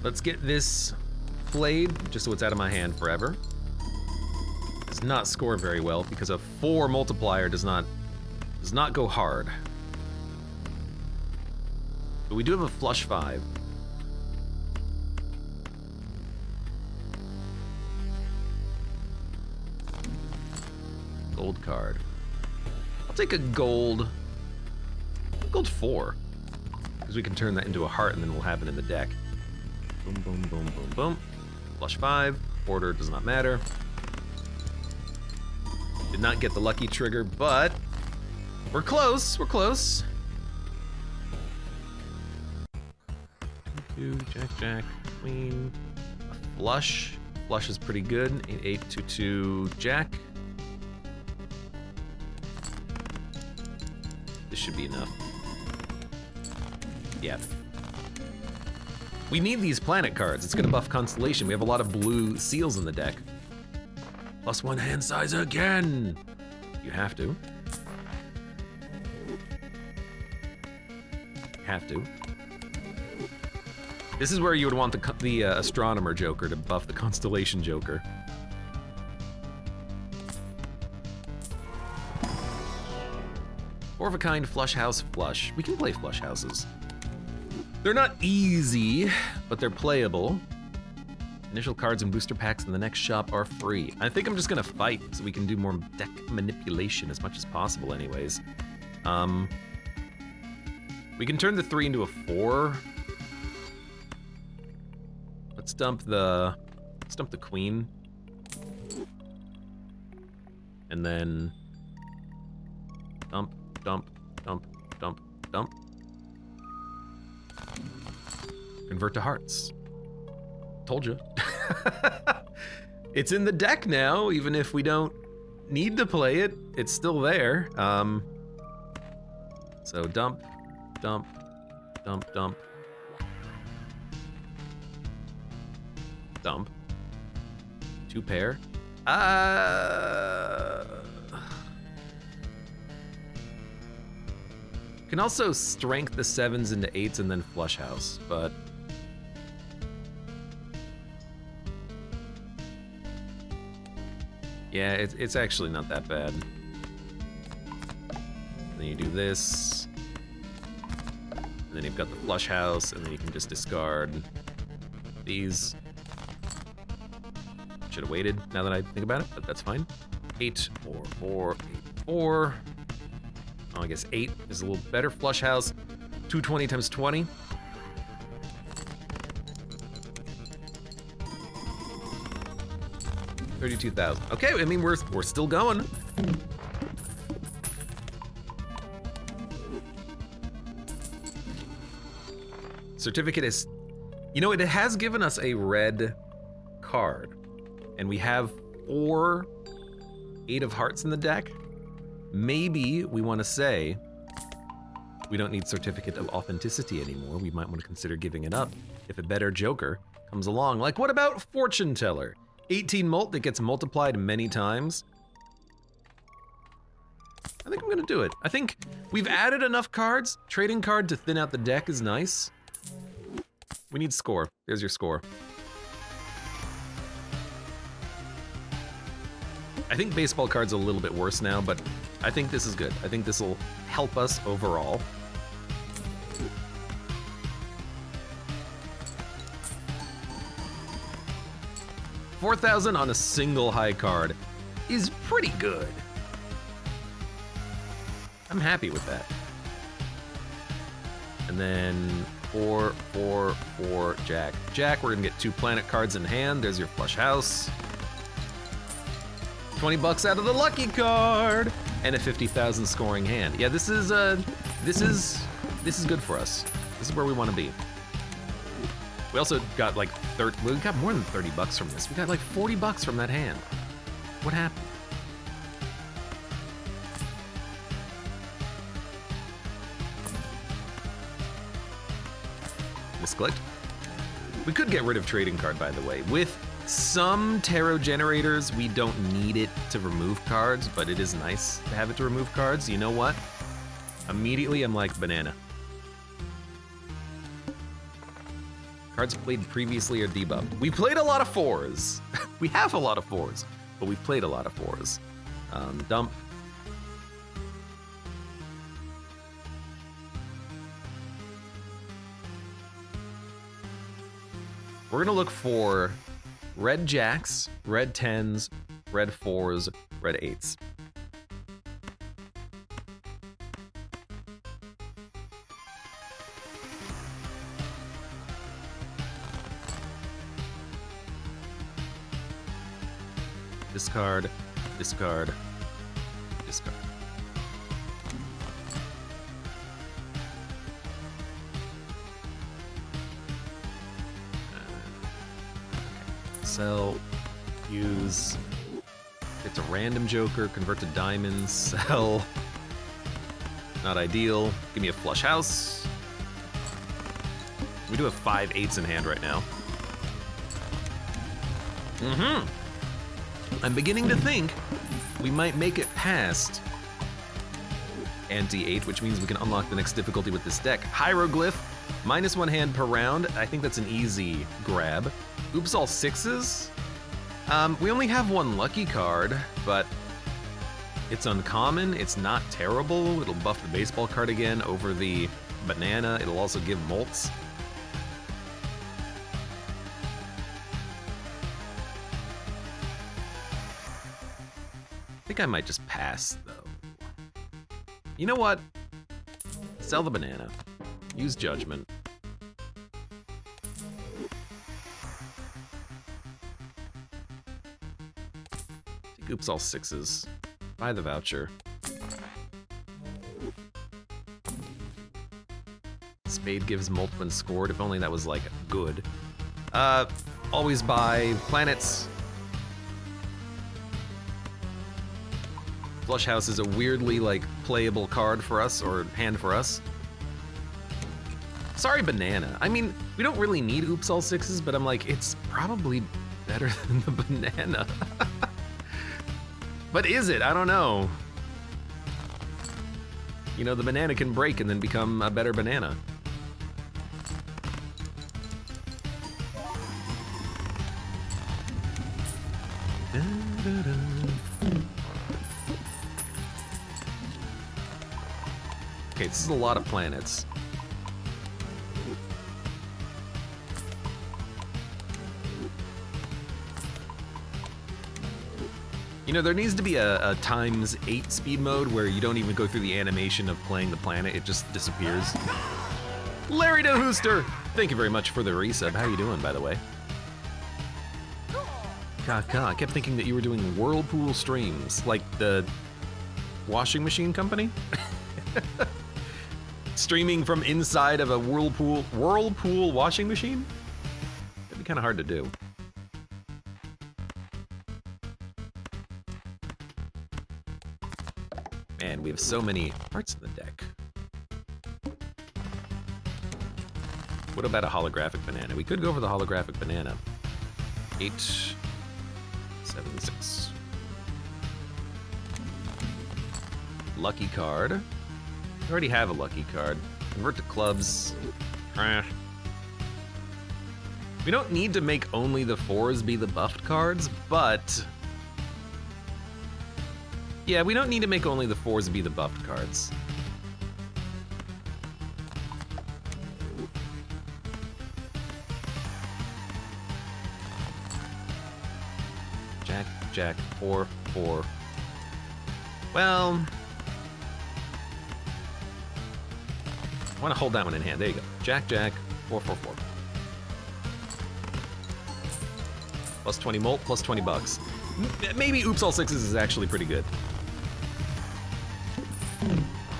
Let's get this played, just so it's out of my hand forever. Does not score very well because a 4 multiplier does not go hard. But we do have a flush 5. Gold card. I'll take a gold 4. Because we can turn that into a heart and then we'll have it in the deck. Boom, boom, boom, boom, boom. Flush 5. Order does not matter. Did not get the lucky trigger, but we're close. We're close. 2, Jack, Jack, Queen. A flush. Flush is pretty good. 8, 8, 2, 2, Jack. This should be enough. Yeah. We need these planet cards. It's gonna buff Constellation. We have a lot of blue seals in the deck. +1 hand size again. You have to. Have to. This is where you would want the Astronomer Joker to buff the Constellation Joker. Four of a kind, flush house, flush. We can play flush houses. They're not easy, but they're playable. Initial cards and booster packs in the next shop are free. I think I'm just gonna fight so we can do more deck manipulation as much as possible anyways. We can turn the 3 into a 4. Let's dump the queen. And then dump, dump, dump, dump, dump. Convert to hearts. Told you. It's in the deck now, even if we don't need to play it, it's still there. So dump, dump, dump, dump. Dump. 2 pair. Can also strength the 7s into 8s and then flush house, but yeah, it's actually not that bad. Then you do this, and then you've got the flush house, and then you can just discard these. Should have waited now that I think about it, but that's fine. 8, 4, 4, 8, 4. Oh, I guess 8 is a little better. Flush house, 220 times 20. $32,000. Okay, I mean we're still going. Certificate is, you know, it has given us a red card, and we have 4 8 of hearts in the deck. Maybe we want to say we don't need Certificate of Authenticity anymore. We might want to consider giving it up if a better Joker comes along. Like, what about Fortune Teller? 18 mult that gets multiplied many times. I think I'm gonna do it. I think we've added enough cards. Trading card to thin out the deck is nice. We need score. There's your score. I think baseball card's a little bit worse now, but I think this is good. I think this will help us overall. $4,000 on a single high card is pretty good. I'm happy with that. And then 4, 4, 4, Jack. Jack, we're gonna get 2 planet cards in hand. There's your flush house. 20 bucks out of the lucky card, and a 50,000 scoring hand. Yeah, this is good for us. This is where we want to be. We also got like we got more than 30 bucks from this. We got like 40 bucks from that hand. What happened? Misclicked. We could get rid of trading card, by the way. With some tarot generators, we don't need it to remove cards, but it is nice to have it to remove cards. You know what? Immediately, I'm like, banana. Cards played previously are debuffed. We played a lot of 4s. We have a lot of 4s, but we've played a lot of 4s. Dump. We're gonna look for red jacks, red 10s, red 4s, red 8s. Discard, discard, discard. Sell, use, it's a random Joker, convert to diamonds, sell. Not ideal. Give me a flush house. We do have 5 8s in hand right now. I'm beginning to think we might make it past anti-8, which means we can unlock the next difficulty with this deck. Hieroglyph, -1 hand per round. I think that's an easy grab. Oops, all 6s. We only have 1 lucky card, but it's uncommon. It's not terrible. It'll buff the baseball card again over the banana. It'll also give molts. I think I might just pass, though. You know what? Sell the banana. Use judgment. Take oops all 6s. Buy the voucher. Spade gives molt when scored. If only that was, like, good. Always buy planets. Flush House is a weirdly, like, playable card for us, or hand for us. Sorry, banana. I mean, we don't really need oops all 6s, but I'm like, it's probably better than the banana. But is it? I don't know. You know, the banana can break and then become a better banana. Okay, this is a lot of planets. You know, there needs to be a ×8 speed mode where you don't even go through the animation of playing the planet, it just disappears. Larry DeHooster! Thank you very much for the resub. How you doing, by the way? Kaka, I kept thinking that you were doing Whirlpool streams, like the washing machine company? Streaming from inside of a Whirlpool washing machine? That'd be kind of hard to do. Man, we have so many parts in the deck. What about a holographic banana? We could go for the holographic banana. 8, 7, 6. Lucky card. We already have a lucky card. Convert to clubs. We don't need to make only the 4s be the buffed cards, but... yeah, we don't need to make only the 4s be the buffed cards. Jack, Jack, 4, 4. Well... I want to hold that one in hand. There you go. Jack, Jack, 4, 4, 4. Plus 20 molt, plus 20 bucks. Maybe oops all 6s is actually pretty good.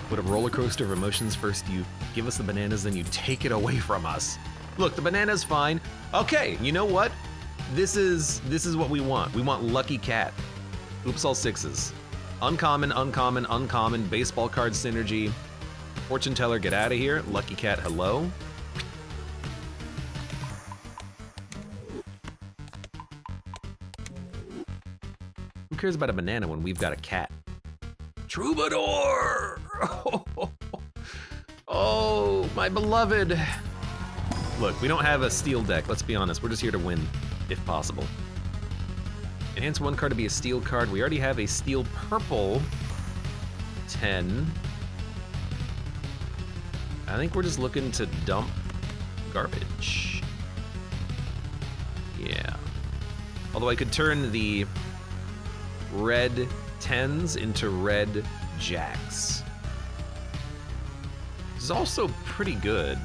What a roller coaster of emotions. First you give us the bananas, then you take it away from us. Look, the banana's fine. Okay, you know what? This is what we want. We want Lucky Cat. Oops all 6s. Uncommon, uncommon, uncommon, baseball card synergy. Fortune Teller, get out of here. Lucky Cat, hello. Who cares about a banana when we've got a cat? Troubadour! Oh, my beloved. Look, we don't have a steel deck, let's be honest. We're just here to win, if possible. Enhance 1 card to be a steel card. We already have a steel purple 10. I think we're just looking to dump garbage. Yeah. Although I could turn the red 10s into red jacks. This is also pretty good.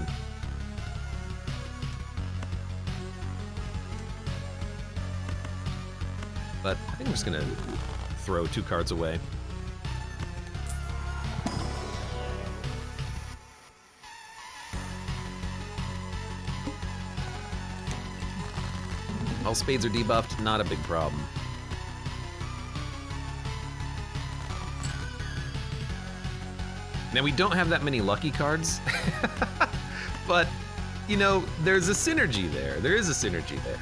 But I think I'm just gonna throw 2 cards away. All spades are debuffed, not a big problem. Now we don't have that many lucky cards, but you know, there's a synergy there. There is a synergy there.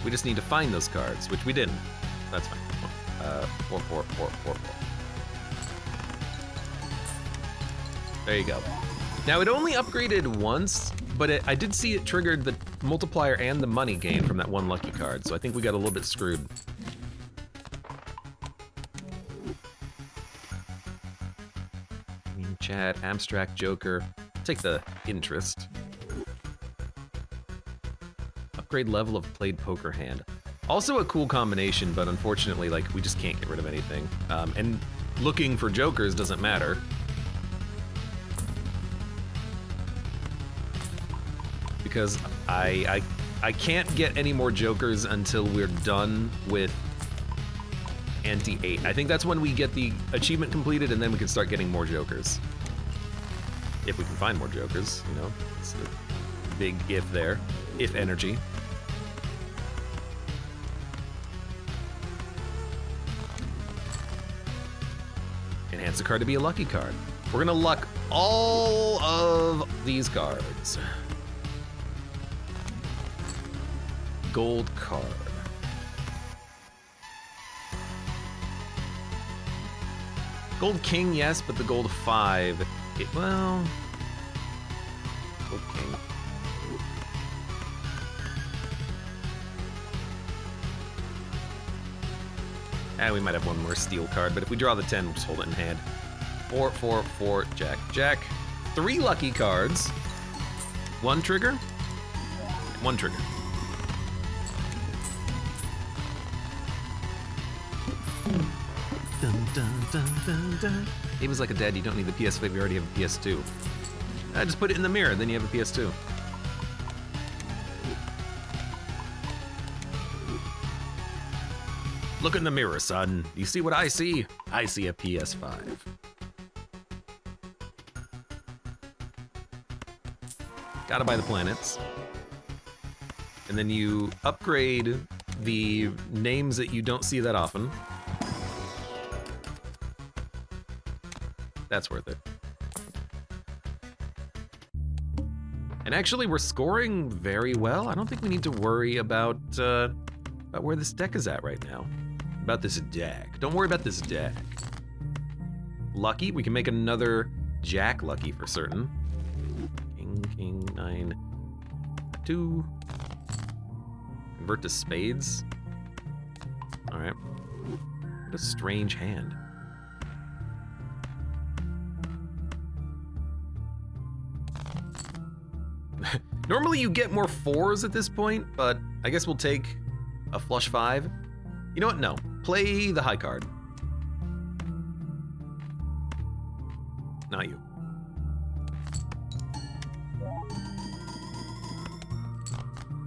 We just need to find those cards, which we didn't. That's fine. 4, 4, 4, 4, 4. There you go. Now, it only upgraded once, but I did see it triggered the multiplier and the money gain from that one lucky card, so I think we got a little bit screwed. Meme chat, abstract joker. Take the interest. Upgrade level of played poker hand. Also a cool combination, but unfortunately, like, we just can't get rid of anything. And looking for jokers doesn't matter. Because I can't get any more jokers until we're done with Ante 8. I think that's when we get the achievement completed, and then we can start getting more jokers. If we can find more jokers, you know. It's the big if there. If energy. Enhance a card to be a lucky card. We're gonna luck all of these cards. Gold card. Gold king, yes, but the gold 5, well, gold king. And we might have one more steel card, but if we draw the 10, we'll just hold it in hand. 4, 4, 4, jack, jack. 3 lucky cards. 1 trigger. 1 trigger. Dun, dun, dun, dun, dun. Abe was like a dad, you don't need the PS5, you already have a PS2. Just put it in the mirror, then you have a PS2. Look in the mirror, son. You see what I see? I see a PS5. Gotta buy the planets. And then you upgrade the names that you don't see that often. That's worth it. And actually, we're scoring very well. I don't think we need to worry about where this deck is at right now. About this deck. Don't worry about this deck. Lucky, we can make another jack lucky for certain. King, king, 9, 2. Convert to spades. All right. What a strange hand. Normally you get more 4s at this point, but I guess we'll take a flush 5. You know what? No. Play the high card. Not you.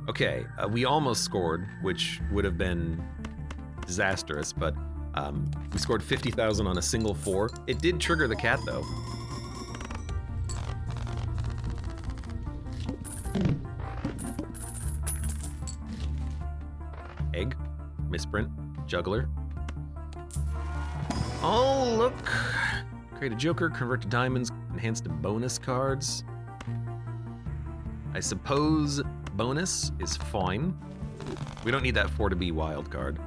Okay, we almost scored, which would have been disastrous, but we scored 50,000 on a single 4. It did trigger the cat, though. Egg, misprint, juggler. Oh, look. Create a joker, convert to diamonds, enhance to bonus cards. I suppose bonus is fine. We don't need that 4 to be wild card.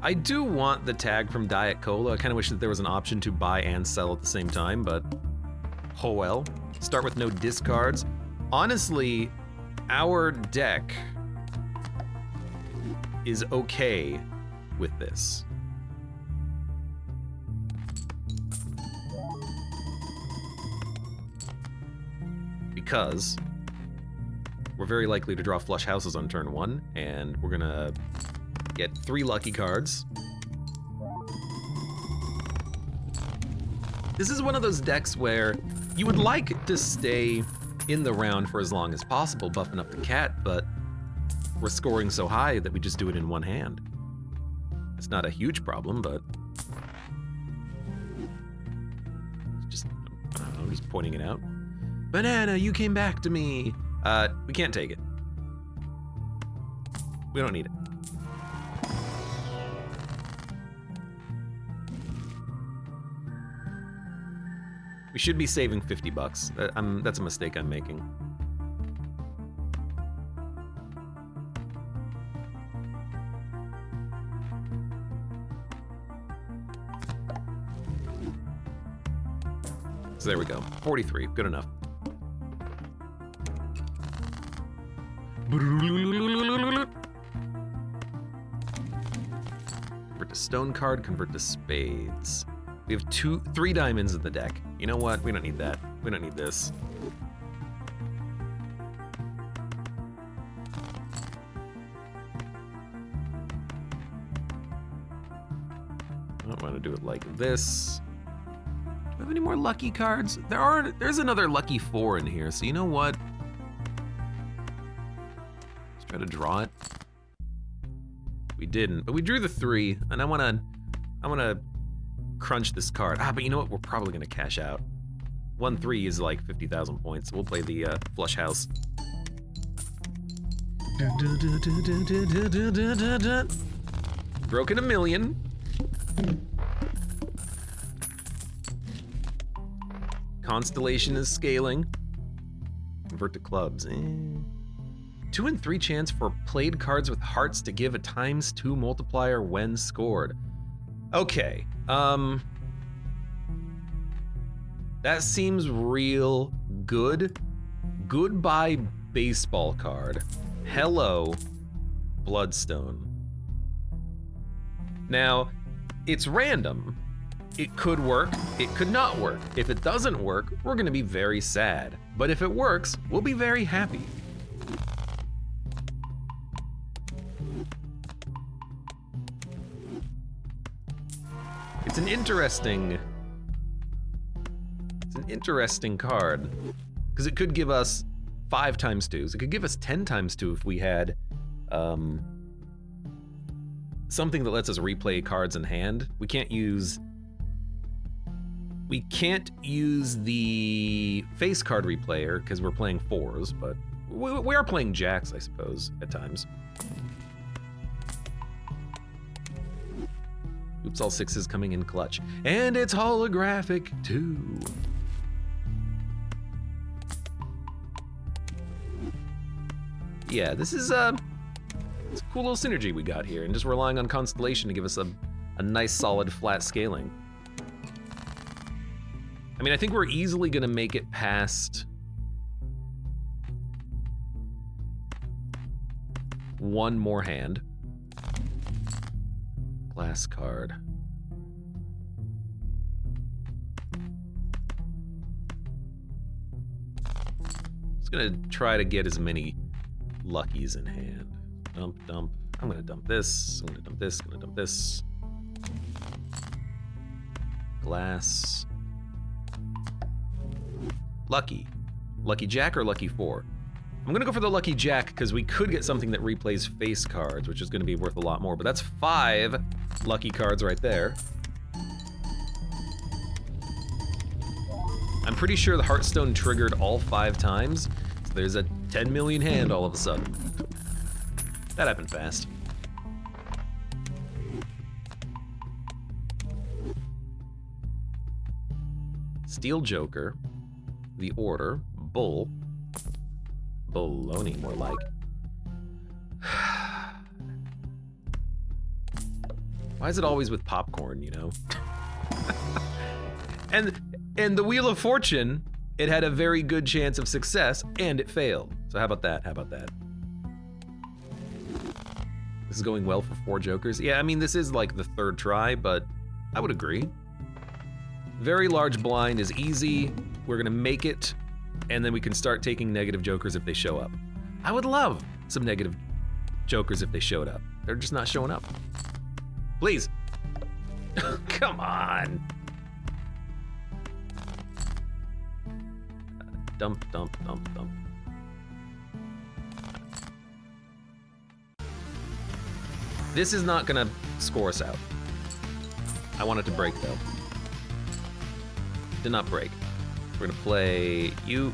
I do want the tag from Diet Cola. I kind of wish that there was an option to buy and sell at the same time, but oh well. Start with no discards. Honestly, our deck is okay with this. Because we're very likely to draw flush houses on turn 1, and we're gonna get 3 lucky cards. This is one of those decks where you would like to stay in the round for as long as possible, buffing up the cat, but we're scoring so high that we just do it in one hand. It's not a huge problem, but it's just just pointing it out. Banana, you came back to me. We can't take it. We don't need it. We should be saving 50 bucks. That's a mistake I'm making. So there we go. 43, good enough. Convert to stone card, convert to spades. We have 3 diamonds in the deck. You know what? We don't need that. We don't need this. I don't want to do it like this. Do we have any more lucky cards? There's another lucky 4 in here, so you know what? Let's try to draw it. We didn't, but we drew the 3, and I wanna crunch this card. But you know what? We're probably gonna cash out. 1-3 is like 50,000 points. So we'll play the flush house. Broken a million. Constellation is scaling. Convert to clubs. 2 and 3 chance for played cards with hearts to give a ×2 multiplier when scored. Okay. That seems real good. Goodbye baseball card. Hello Bloodstone. Now, it's random. It could work, it could not work. If it doesn't work, we're gonna be very sad. But if it works, we'll be very happy. It's an interesting card, because it could give us 5 ×2s. It could give us 10 ×2 if we had something that lets us replay cards in hand. We can't use the face card replayer because we're playing 4s, but we are playing jacks, I suppose, at times. Oops, all 6s coming in clutch. And it's holographic too. Yeah, this is it's a cool little synergy we got here, and just relying on Constellation to give us a nice solid flat scaling. I mean, I think we're easily gonna make it past one more hand. Glass card. Just gonna try to get as many luckies in hand. Dump, dump. I'm gonna dump this. I'm gonna dump this. I'm gonna dump this. Glass. Lucky. Lucky Jack or Lucky 4? I'm gonna go for the Lucky Jack because we could get something that replays face cards, which is gonna be worth a lot more, but that's 5 lucky cards right there. I'm pretty sure the Heartstone triggered all 5 times, so there's a 10 million hand all of a sudden. That happened fast. Steel Joker, the Order, Bull, Baloney more like. Why is it always with popcorn, you know? And the Wheel of Fortune, it had a very good chance of success, and it failed. So how about that? How about that? This is going well for 4 jokers. Yeah, I mean, this is like the 3rd try, but I would agree. Very large blind is easy. We're gonna make it, and then we can start taking negative jokers if they show up. I would love some negative jokers if they showed up. They're just not showing up. Please. Come on. Dump, dump, dump, dump. This is not gonna score us out. I want it to break though. Did not break. We're gonna play you.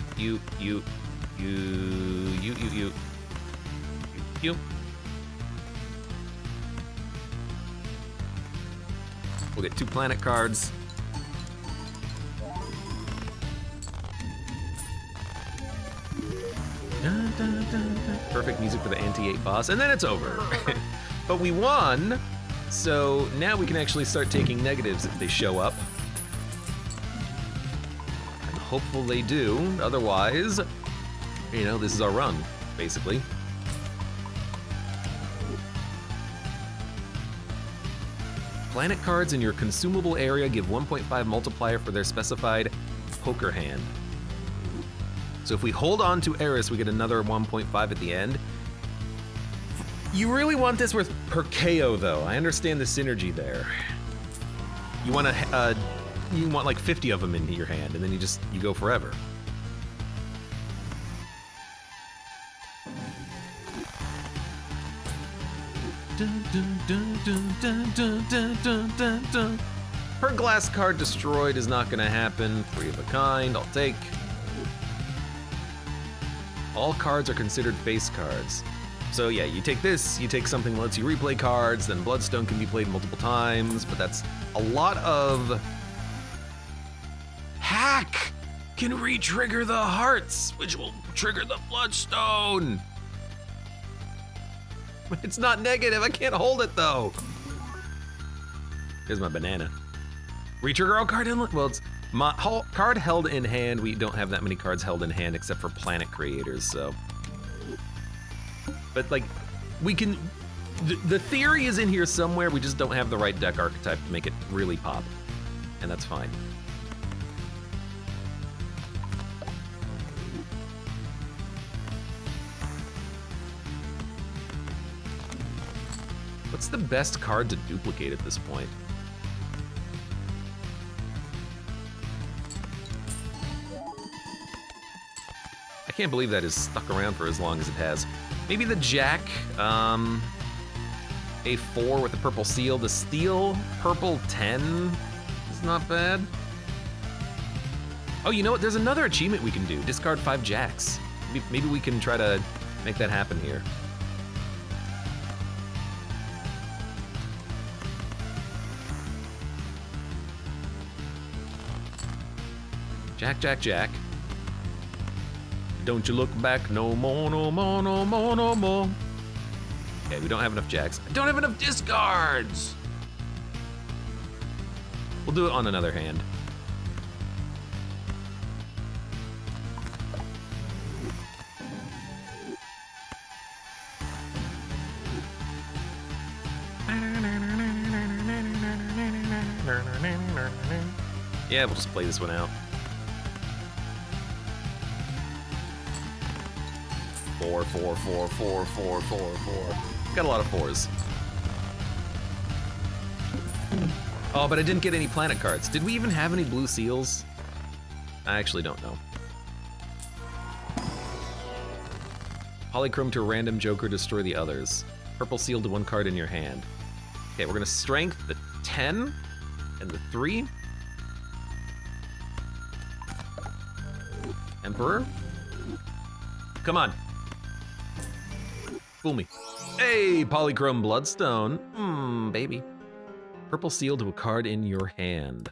We'll get 2 planet cards. Dun, dun, dun, dun. Perfect music for the anti-8 boss, and then it's over. But we won, so now we can actually start taking negatives if they show up. I'm hopeful they do, otherwise, you know, this is our run, basically. Planet cards in your consumable area give 1.5 multiplier for their specified poker hand. So if we hold on to Eris, we get another 1.5 at the end. You really want this with Perkeo, though. I understand the synergy there. You want like 50 of them in your hand, and then you go forever. Dun, dun, dun, dun, dun, dun, dun, dun, dun, dun. Per glass card destroyed is not gonna happen. 3 of a kind, I'll take. All cards are considered face cards. So yeah, you take this, you take something that lets you replay cards, then Bloodstone can be played multiple times, but that's a lot of... Hack can re-trigger the hearts, which will trigger the Bloodstone. It's not negative, I can't hold it though. Here's my banana. Re-trigger all card inlet? Well, it's card held in hand. We don't have that many cards held in hand except for planet creators, so. But like, we can, the theory is in here somewhere, we just don't have the right deck archetype to make it really pop, and that's fine. What's the best card to duplicate at this point? I can't believe that is stuck around for as long as it has. Maybe the Jack, A4 with the purple seal. The steel purple 10 is not bad. Oh, you know what? There's another achievement we can do. Discard 5 Jacks. Maybe we can try to make that happen here. Jack, Jack, Jack. Don't you look back no more, no more, no more, no more. Okay, we don't have enough jacks. I don't have enough discards! We'll do it on another hand. Yeah, we'll just play this one out. 4, 4, 4, 4, 4, 4, 4. Got a lot of 4s. Oh, but I didn't get any planet cards. Did we even have any blue seals? I actually don't know. Polychrome to a random joker, destroy the others. Purple seal to 1 card in your hand. Okay, we're gonna strength the 10 and the 3. Emperor? Come on. Fool me. Hey, Polychrome Bloodstone. Baby. Purple seal to a card in your hand.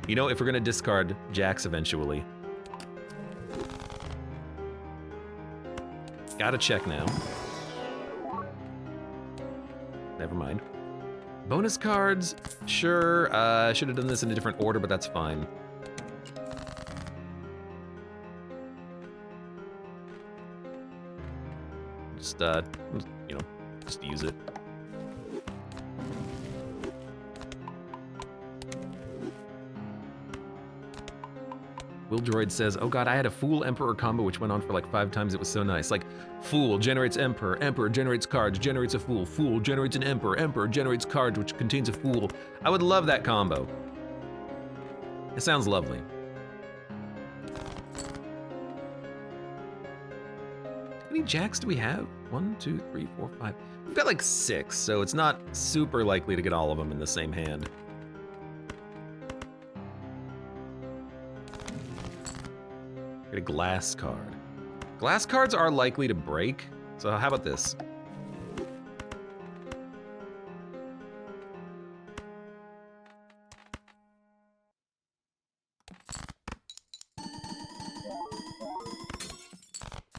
You know, if we're gonna discard Jacks eventually. Gotta check now. Never mind. Bonus cards? Sure, I should have done this in a different order, but that's fine. Just, you know, just use it. Will Droid says, oh god, I had a Fool Emperor combo which went on for like 5 times, it was so nice. Like, Fool generates Emperor, Emperor generates cards, generates a Fool, Fool generates an Emperor, Emperor generates cards which contains a Fool. I would love that combo. It sounds lovely. How many Jacks do we have? 1, 2, 3, 4, 5. We've got like 6, so it's not super likely to get all of them in the same hand. Get a glass card. Glass cards are likely to break, so how about this?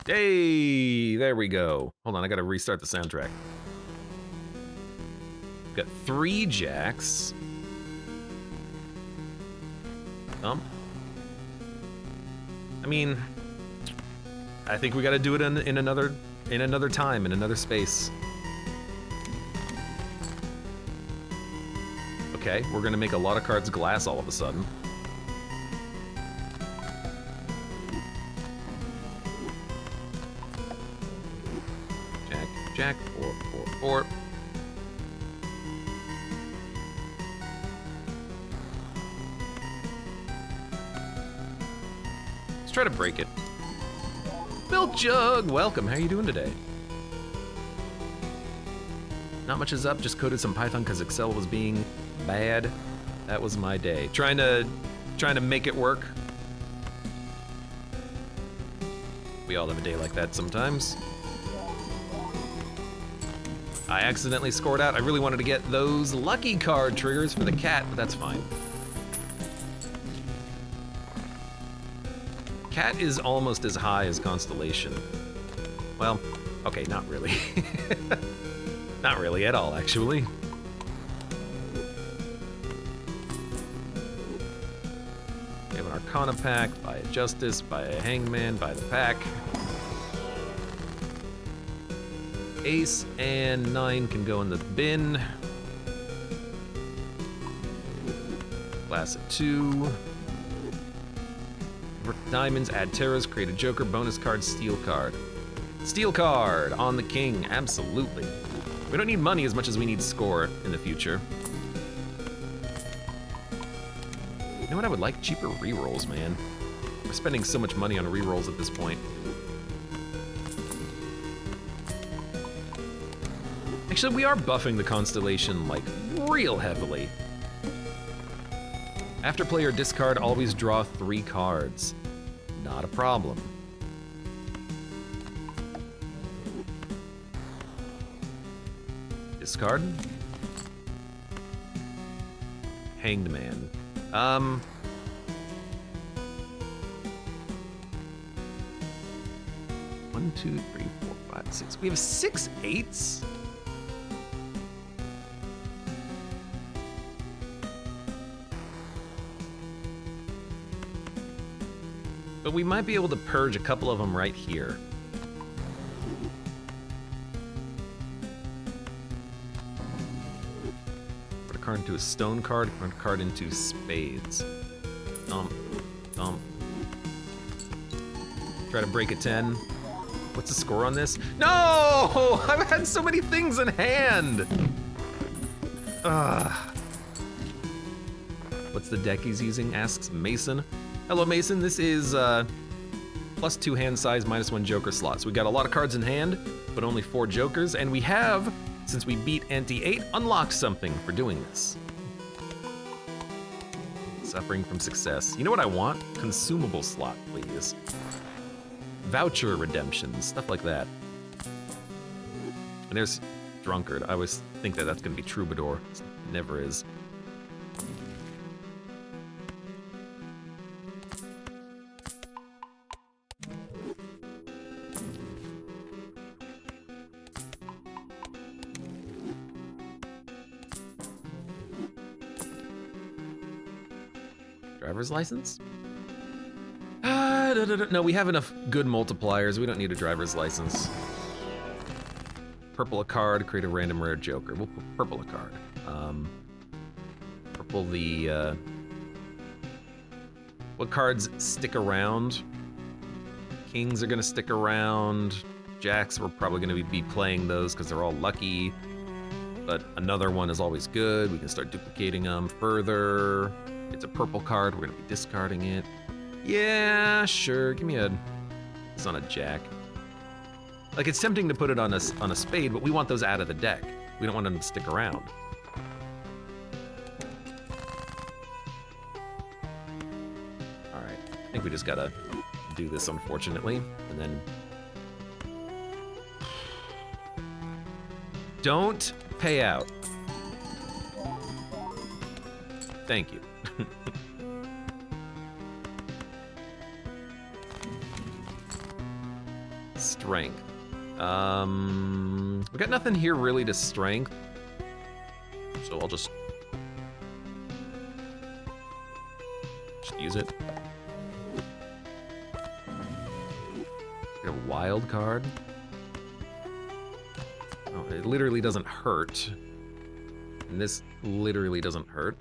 Hey, there we go. Hold on, I gotta restart the soundtrack. Got 3 jacks. I mean, I think we gotta do it in another time, in another space. Okay, we're gonna make a lot of cards glass all of a sudden. Jack, 4, 4, 4. Let's try to break it. Milk Jug, welcome. How are you doing today? Not much is up, just coded some Python because Excel was being bad. That was my day. Trying to make it work. We all have a day like that sometimes. I accidentally scored out. I really wanted to get those lucky card triggers for the cat, but that's fine. Cat is almost as high as Constellation. Well, okay, not really. Not really at all, actually. We have an Arcana pack, buy a Justice, buy a Hangman, buy the pack. Ace and 9 can go in the bin. Class of 2. Diamonds, add Terras, create a Joker, bonus card, Steel card. Steel card on the king, absolutely. We don't need money as much as we need score in the future. You know what I would like? Cheaper rerolls, man. We're spending so much money on rerolls at this point. Actually, we are buffing the Constellation, like, real heavily. After play or discard, always draw 3 cards. Not a problem. Discard. Hanged Man. 1, 2, 3, 4, 5, 6. We have 6 8s? But we might be able to purge a couple of them right here. Put a card into a stone card, put a card into spades. Thump, thump. Try to break a 10. What's the score on this? No! I've had so many things in hand! Ugh. What's the deck he's using? Asks Mason. Hello, Mason. This is +2 hand size, -1 Joker slot. So we got a lot of cards in hand, but only 4 Jokers, and we have, since we beat Ante 8, unlocked something for doing this. Suffering from success. You know what I want? Consumable slot, please. Voucher redemptions, stuff like that. And there's Drunkard. I always think that that's gonna be Troubadour. It never is. Driver's license? No, we have enough good multipliers. We don't need a driver's license. Purple a card, create a random rare Joker. We'll put purple a card. Purple the, what cards stick around? Kings are gonna stick around. Jacks, we're probably gonna be playing those because they're all lucky. But another one is always good. We can start duplicating them further. It's a purple card, we're gonna be discarding it. Yeah, sure, give me a, it's on a jack. Like, it's tempting to put it on a spade, but we want those out of the deck. We don't want them to stick around. All right, I think we just gotta to do this, unfortunately. And then... Don't pay out. Thank you. Strength. We got nothing here really to strength. So I'll just use it. Get a wild card. Oh, it literally doesn't hurt. And this literally doesn't hurt.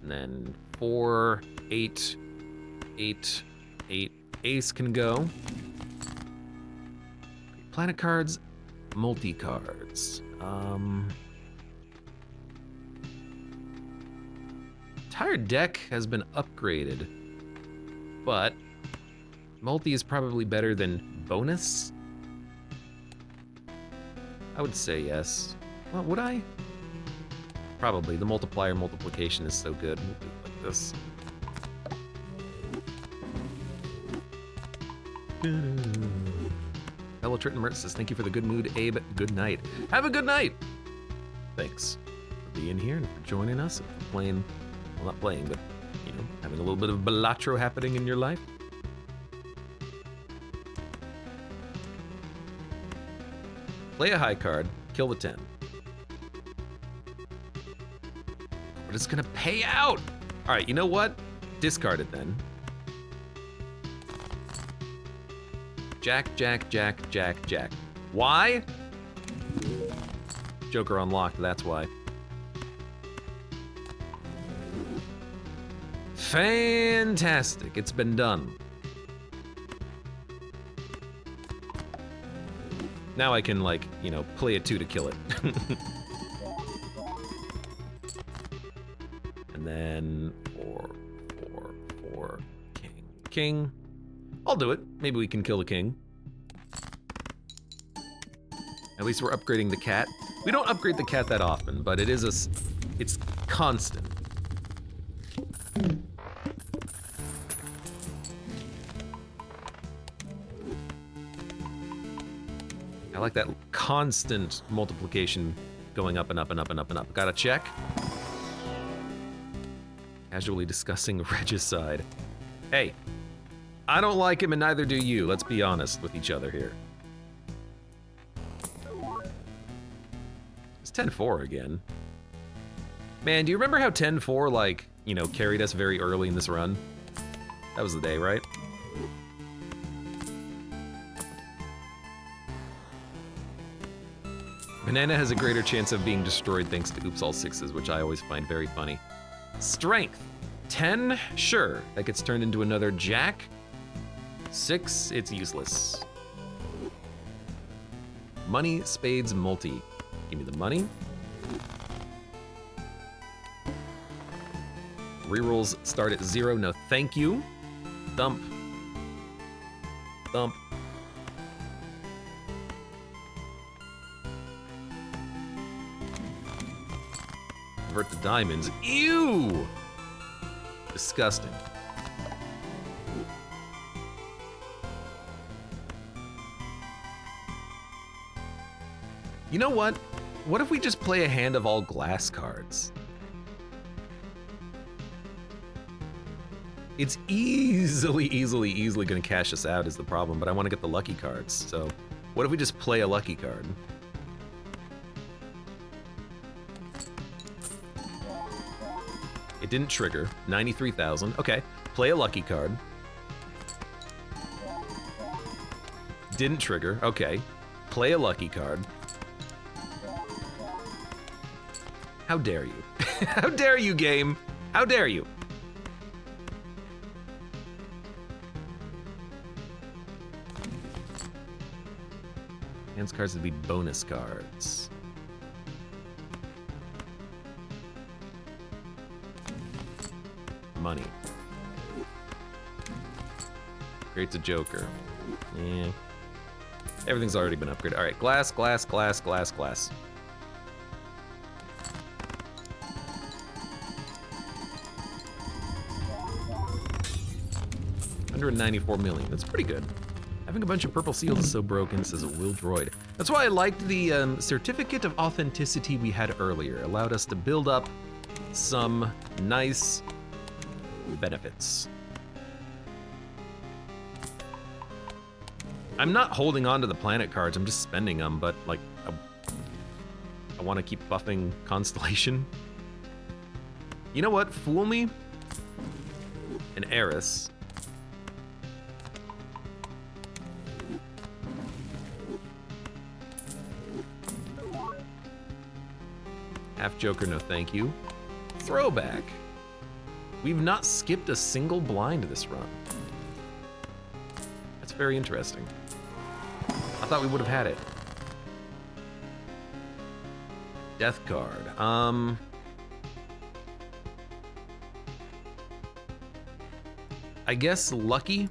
And then 4, 8, 8, 8. Ace can go. Planet cards, multi-cards. Entire deck has been upgraded, but multi is probably better than bonus. I would say yes. Well, would I? Probably. The multiplier multiplication is so good. We'll do it like this. Hello, Triton Mert says, thank you for the good mood, Abe. Good night. Have a good night. Thanks for being here and for joining us and for playing, well, not playing, but, you know, having a little bit of Balatro happening in your life. Play a high card, kill the 10. But it's gonna pay out. All right, you know what? Discard it then. Jack, Jack, Jack, Jack, Jack. Why? Joker unlocked, that's why. Fantastic, it's been done. Now I can, like, you know, play a 2 to kill it. And then 4, 4, 4, king, king. I'll do it. Maybe we can kill the king. At least we're upgrading the cat. We don't upgrade the cat that often, but it is it's constant. I like that constant multiplication going up and up and up and up and up. Got a check. Casually discussing regicide. Hey. I don't like him and neither do you. Let's be honest with each other here. It's 10-4 again. Man, do you remember how 10-4, like, you know, carried us very early in this run? That was the day, right? Banana has a greater chance of being destroyed thanks to oops all 6s, which I always find very funny. Strength. 10, sure. That gets turned into another jack. 6, it's useless. Money, spades, multi. Give me the money. Rerolls start at 0, no thank you. Dump. Dump. Convert to diamonds. Ew! Disgusting. You know what? What if we just play a hand of all glass cards? It's easily gonna cash us out is the problem, but I want to get the lucky cards. So what if we just play a lucky card? It didn't trigger. 93,000. Okay, play a lucky card. Didn't trigger. Okay, play a lucky card. How dare you? How dare you, game? How dare you? Hands cards would be bonus cards. Money. Creates a joker. Yeah. Everything's already been upgraded. All right, glass, glass, glass, glass, glass. 194 million. That's pretty good. Having a bunch of purple seals is so broken, says a Will Droid. That's why I liked the certificate of authenticity we had earlier. It allowed us to build up some nice benefits. I'm not holding on to the planet cards, I'm just spending them, but like, I want to keep buffing Constellation. You know what? Fool me. An Heiress. Half Joker, no thank you. Throwback. We've not skipped a single blind this run. That's very interesting. I thought we would have had it. Death card. I guess lucky.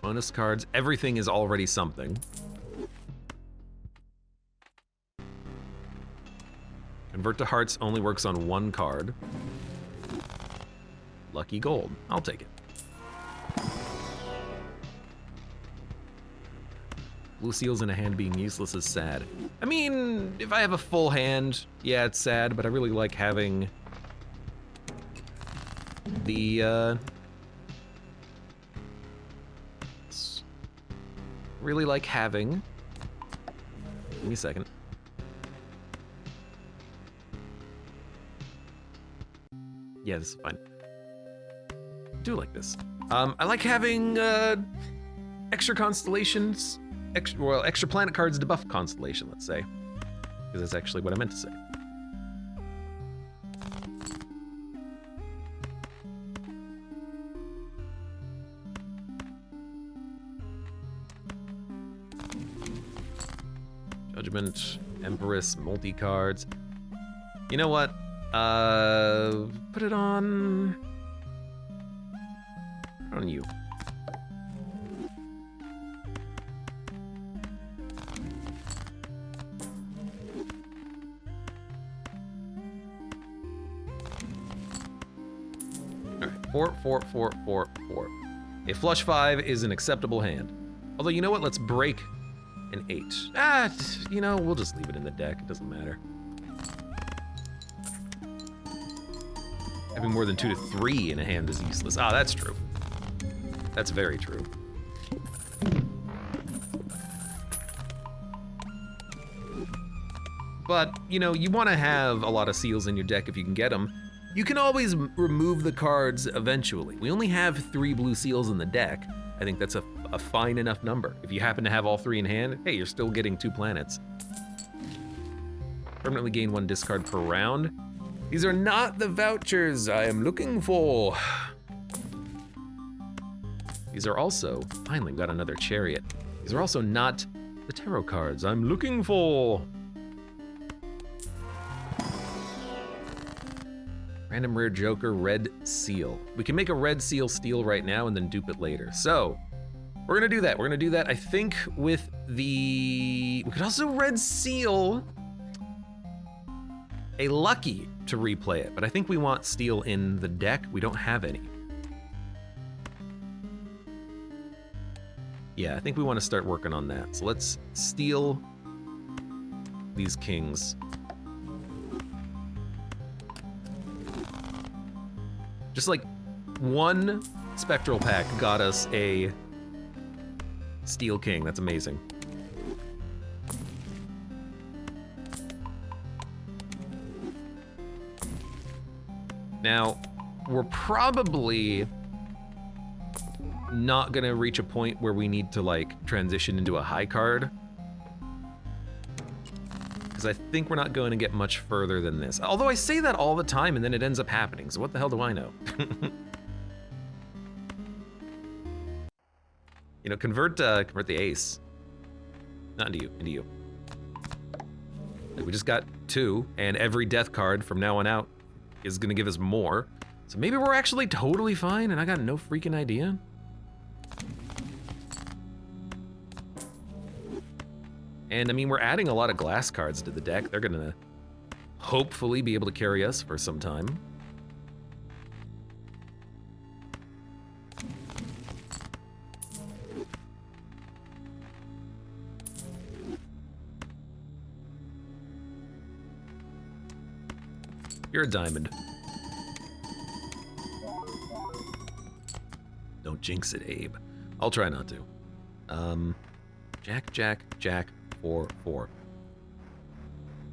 Bonus cards. Everything is already something. Convert to hearts only works on one card. Lucky gold. I'll take it. Blue seals in a hand being useless is sad. I mean, if I have a full hand, yeah, it's sad, but I really like having the, really like having, give me a second. Yeah, this is fine. I do like this. I like having, extra constellations, extra planet cards to buff constellation, let's say. Because that's actually what I meant to say. Judgment, Empress, multi-cards. You know what? Put it on you. All right, 4. A flush 5 is an acceptable hand. Although, you know what? Let's break an 8. You know, we'll just leave it in the deck. It doesn't matter. Having more than 2 to 3 in a hand is useless. Ah, that's true. That's very true. But, you know, you want to have a lot of seals in your deck if you can get them. You can always remove the cards eventually. We only have 3 blue seals in the deck. I think that's a fine enough number. If you happen to have all 3 in hand, hey, you're still getting 2 planets. Permanently gain 1 discard per round. These are not the vouchers I am looking for. These are also, finally, we got another chariot. These are also not the tarot cards I'm looking for. Random rare joker, red seal. We can make a red seal steel right now and then dupe it later. So, we're gonna do that. We're gonna do that, I think, with the... We could also red seal a lucky to replay it, but I think we want steel in the deck. We don't have any. Yeah, I think we want to start working on that. So let's steal these kings. Just like one spectral pack got us a steel king. That's amazing. Now, we're probably not gonna reach a point where we need to like transition into a high card. Because I think we're not going to get much further than this. Although I say that all the time and then it ends up happening, so what the hell do I know? You know, convert the ace. Not into you, into you. Like, we just got 2, and every death card from now on out is gonna give us more. So maybe we're actually totally fine and I got no freaking idea. And I mean, we're adding a lot of glass cards to the deck. They're gonna hopefully be able to carry us for some time. You're a diamond. Don't jinx it, Abe. I'll try not to. Jack, Jack, Jack, 4, 4.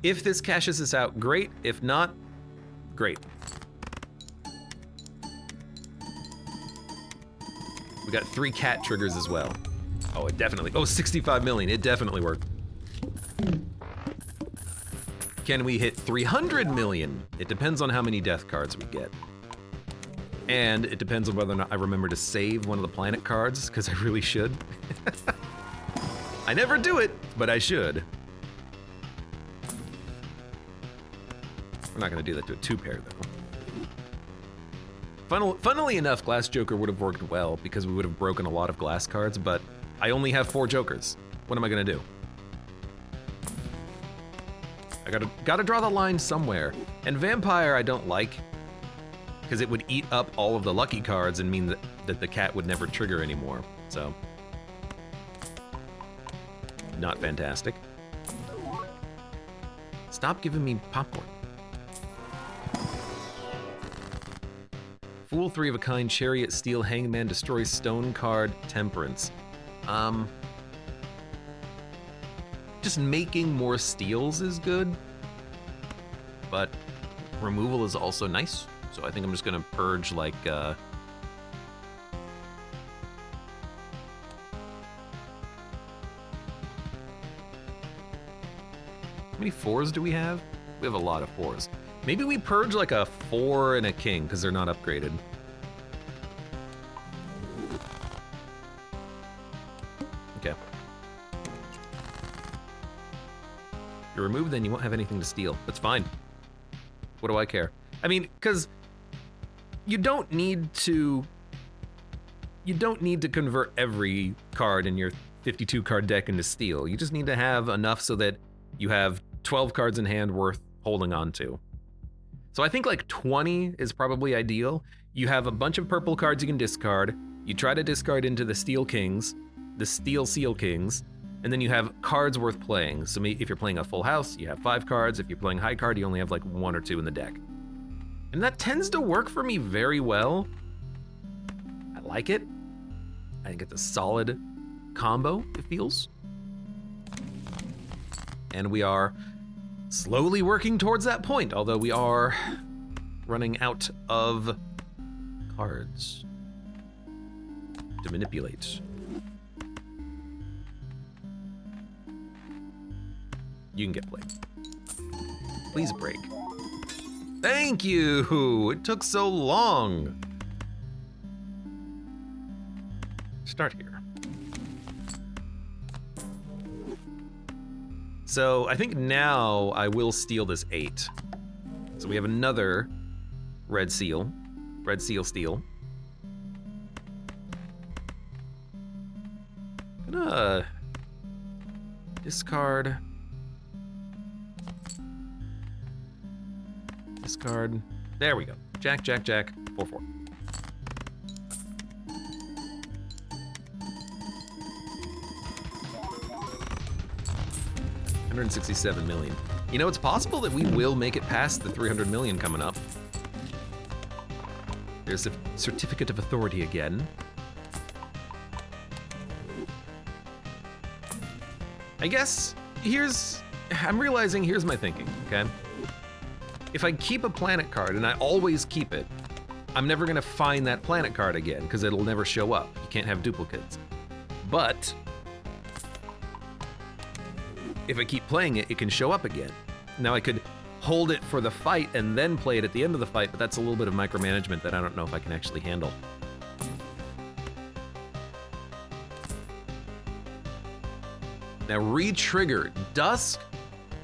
If this cashes us out, great. If not, great. We got 3 cat triggers as well. Oh, it definitely, oh, 65 million, it definitely worked. Can we hit 300 million? It depends on how many death cards we get. And it depends on whether or not I remember to save one of the planet cards, because I really should. I never do it, but I should. We're not gonna do that to a 2-pair though. Funnily enough, Glass Joker would have worked well because we would have broken a lot of glass cards, but I only have 4 jokers. What am I gonna do? I gotta draw the line somewhere. And Vampire I don't like, because it would eat up all of the lucky cards and mean that the cat would never trigger anymore, so. Not fantastic. Stop giving me popcorn. Fool, 3 of a kind, Chariot, Steel, Hangman, Destroy, Stone card, Temperance. Just making more steals is good, but removal is also nice. So I think I'm just gonna purge like, how many 4s do we have? We have a lot of 4s. Maybe we purge like a 4 and a king, because they're not upgraded. Okay. If you're removed, then you won't have anything to steal. That's fine. What do I care? I mean, because you don't need to convert every card in your 52 card deck into steal. You just need to have enough so that you have 12 cards in hand worth holding on to. So I think like 20 is probably ideal. You have a bunch of purple cards you can discard. You try to discard into the Steel Kings, the Steel Seal Kings, and then you have cards worth playing. So if you're playing a full house, you have 5 cards. If you're playing high card, you only have like 1 or 2 in the deck. And that tends to work for me very well. I like it. I think it's a solid combo, it feels. And we are slowly working towards that point, although we are running out of cards to manipulate. You can get played. Please break. Thank you! It took so long. Start here. So I think now I will steal this 8. So we have another red seal steal. Gonna discard. Discard. There we go. Jack, Jack, Jack, 4, 4. $167 million. You know, it's possible that we will make it past the 300 million coming up. There's a certificate of authority again. I guess I'm realizing here's my thinking, okay? If I keep a planet card, and I always keep it, I'm never gonna find that planet card again, because it'll never show up. You can't have duplicates. But if I keep playing it, it can show up again. Now I could hold it for the fight and then play it at the end of the fight, but that's a little bit of micromanagement that I don't know if I can actually handle. Now re-trigger Dusk.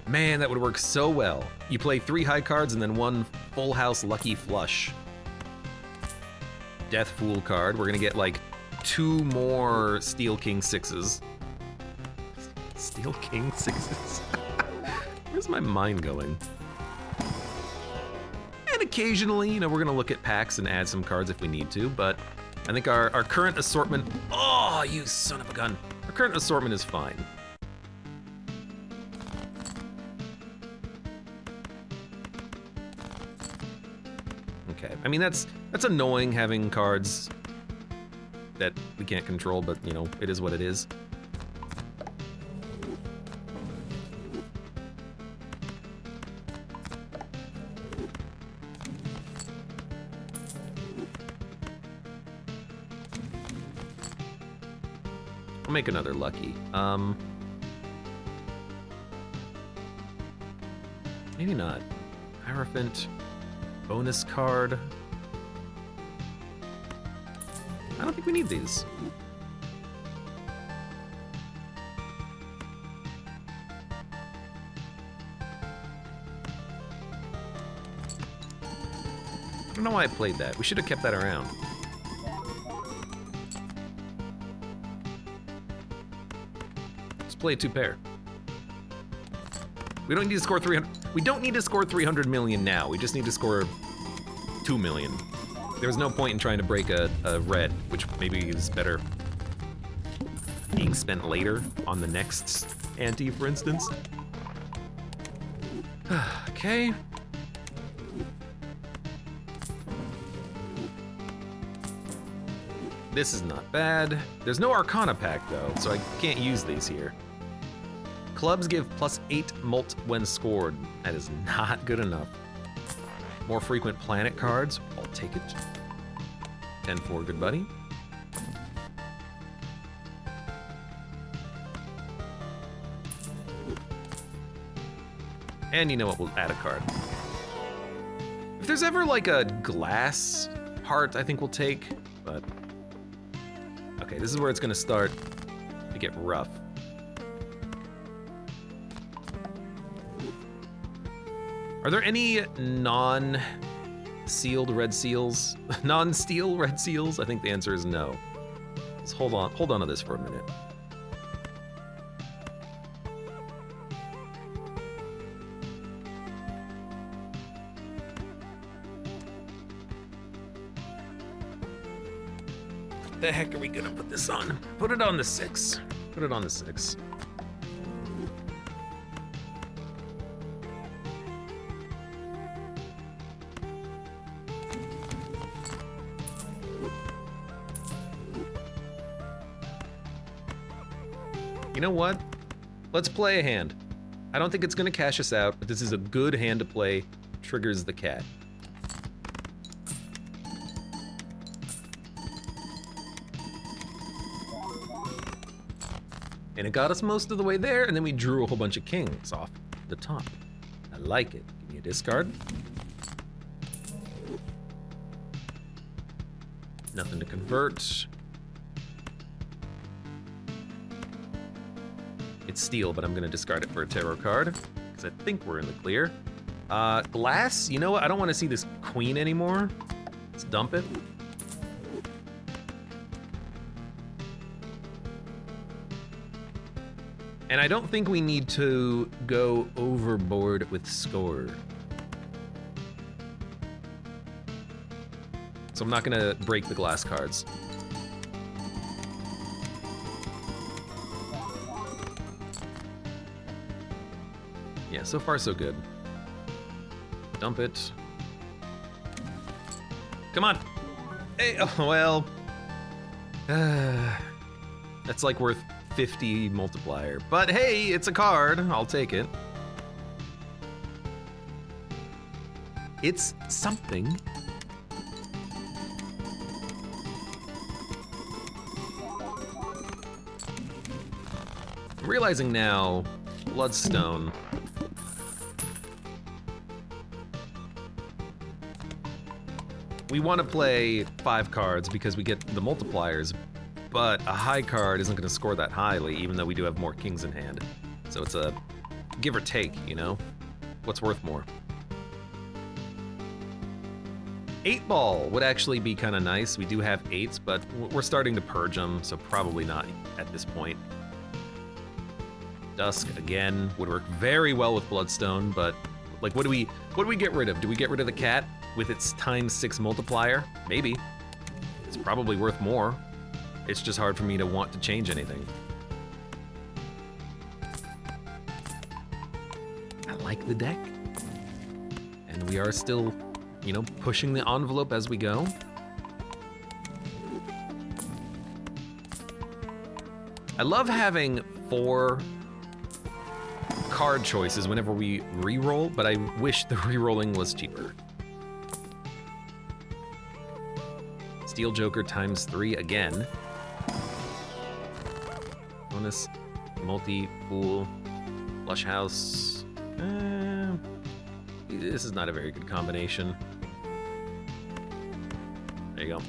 Man, that would work so well. You play 3 high cards and then 1 full house lucky flush. Death Fool card. We're gonna get like 2 more Steel King 6s. Steel king sixes. Where's my mind going? And occasionally, you know, we're gonna look at packs and add some cards if we need to, but I think our current assortment, oh, you son of a gun. Our current assortment is fine. Okay, I mean, that's annoying having cards that we can't control, but you know, it is what it is. I'll make another lucky. Maybe not. Hierophant, bonus card. I don't think we need these. I don't know why I played that. We should have kept that around. Play a 2-pair. We don't need to score 300. We don't need to score 300 million now. We just need to score 2 million. There was no point in trying to break a red, which maybe is better being spent later on the next ante, for instance. Okay. This is not bad. There's no Arcana pack though, so I can't use these here. Clubs give +8 mult when scored. That is not good enough. More frequent planet cards. I'll take it. 10-4, good buddy. And you know what? We'll add a card. If there's ever like a glass heart, I think we'll take, but... Okay, this is where it's gonna start to get rough. Are there any non-sealed red seals? Non-steel red seals? I think the answer is no. Let's hold on to this for a minute. What the heck are we gonna put this on? Put it on the 6. Put it on the 6. You know what? Let's play a hand. I don't think it's gonna cash us out, but this is a good hand to play. Triggers the cat. And it got us most of the way there, and then we drew a whole bunch of kings off the top. I like it. Give me a discard. Nothing to convert. It's steel, but I'm gonna discard it for a tarot card, because I think we're in the clear. Glass, you know what? I don't wanna see this queen anymore. Let's dump it. And I don't think we need to go overboard with score. So I'm not gonna break the glass cards. Yeah, so far so good. Dump it. Come on. Hey, oh, well. That's like worth 50 multiplier. But hey, it's a card. I'll take it. It's something. I'm realizing now, Bloodstone. We want to play 5 cards because we get the multipliers, but a high card isn't going to score that highly, even though we do have more kings in hand. So it's a give or take, you know? What's worth more? 8-ball would actually be kind of nice. We do have 8s, but we're starting to purge them, so probably not at this point. Dusk again would work very well with Bloodstone, but like what do we get rid of? Do we get rid of the cat with its ×6 multiplier? Maybe. It's probably worth more. It's just hard for me to want to change anything. I like the deck. And we are still, you know, pushing the envelope as we go. I love having 4 card choices whenever we re-roll, but I wish the re-rolling was cheaper. Steel Joker ×3 again. Bonus, multi-pool, flush house. This is not a very good combination. There you go.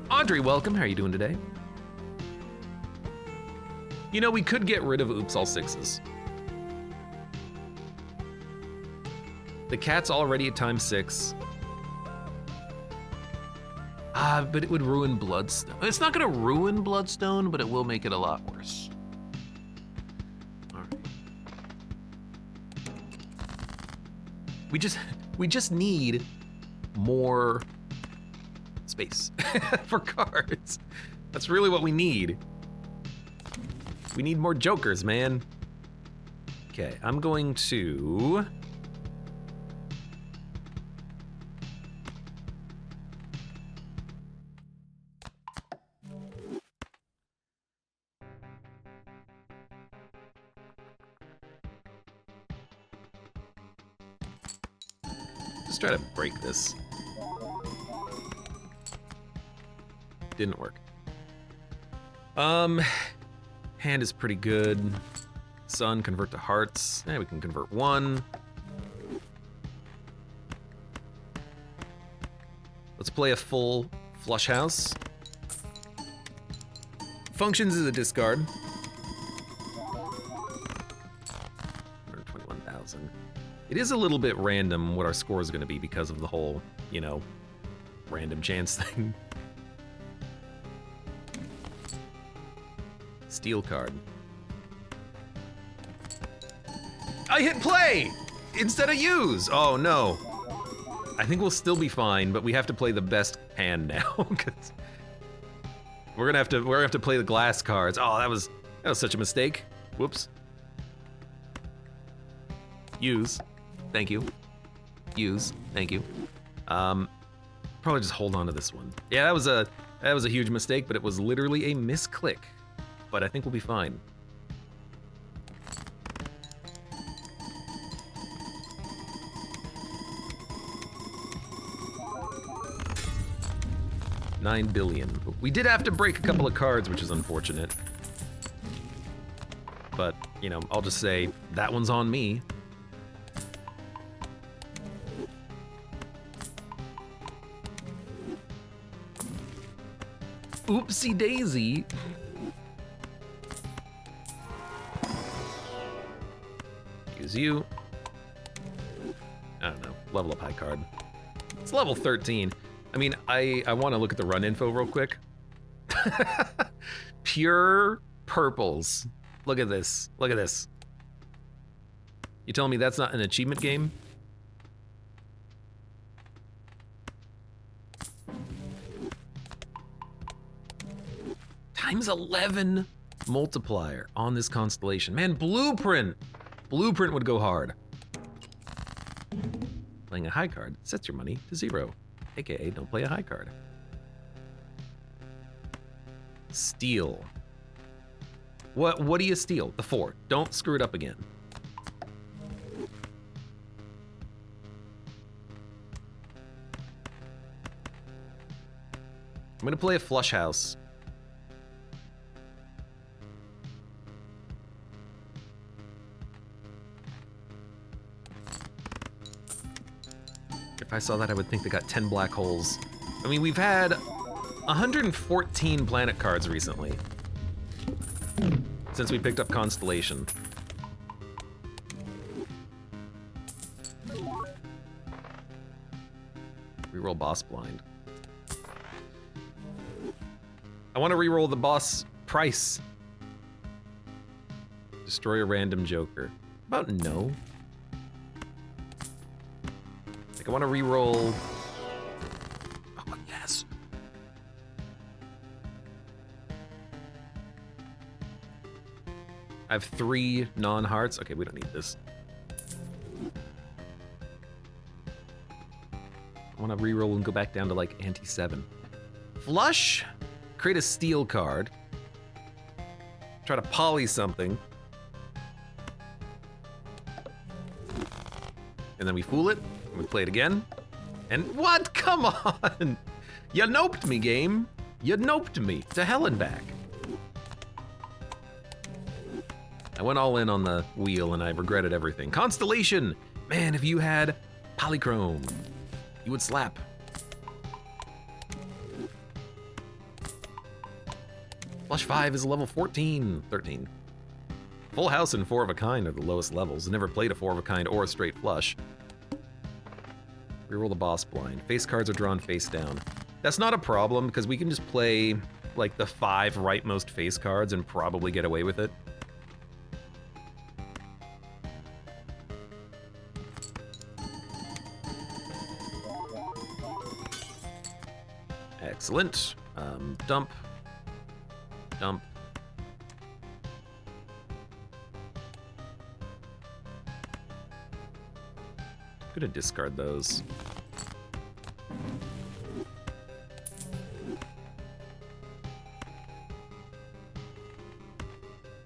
Audrey, welcome. How are you doing today? You know, we could get rid of Oops All Sixes. The cat's already at ×6. But it would ruin Bloodstone. It's not gonna ruin Bloodstone, but it will make it a lot worse. All right. We just need more space for cards. That's really what we need. We need more jokers, man. Okay, I'm going to... Just try to break this. Didn't work. Hand is pretty good. Sun, convert to hearts. We can convert 1. Let's play a full flush house. Functions is a discard. 121,000. It is a little bit random what our score is going to be because of the whole, you know, random chance thing. Steel card. I hit play instead of use. Oh no. I think we'll still be fine, but we have to play the best hand now because we're gonna have to play the glass cards. Oh, that was such a mistake. Whoops. Use. Thank you. Use. Thank you. Probably just hold on to this one. Yeah, that was a huge mistake, but it was literally a misclick. But I think we'll be fine. $9 billion. We did have to break a couple of cards, which is unfortunate. But, you know, I'll just say that one's on me. Oopsie daisy. Use you. I don't know. Level up high card. It's level 13. I mean, I want to look at the run info real quick. Pure purples. Look at this. Look at this. You telling me that's not an achievement game? ×11 multiplier on this constellation. Man, Blueprint! Blueprint would go hard. Playing a high card sets your money to 0. AKA, don't play a high card. Steal. What do you steal? The 4. Don't screw it up again. I'm gonna play a flush house. If I saw that, I would think they got 10 black holes. I mean, we've had 114 planet cards recently. Since we picked up Constellation. Reroll Boss Blind. I want to reroll the boss price. Destroy a random joker. How about no? Like I want to re-roll. Oh, yes. I have 3 non-hearts. Okay, we don't need this. I want to re-roll and go back down to like ante 7. Flush. Create a steal card. Try to poly something. And then we fool it, and we play it again. And what? Come on! You noped me, game. You noped me. To hell and back. I went all in on the wheel and I regretted everything. Constellation! Man, if you had Polychrome, you would slap. Flush 5 is level 14, 13. Full house and 4 of a kind are the lowest levels. Never played a 4 of a kind or a straight flush. Reroll the boss blind. Face cards are drawn face down. That's not a problem because we can just play like the 5 rightmost face cards and probably get away with it. Excellent. Dump. Dump. Gonna discard those.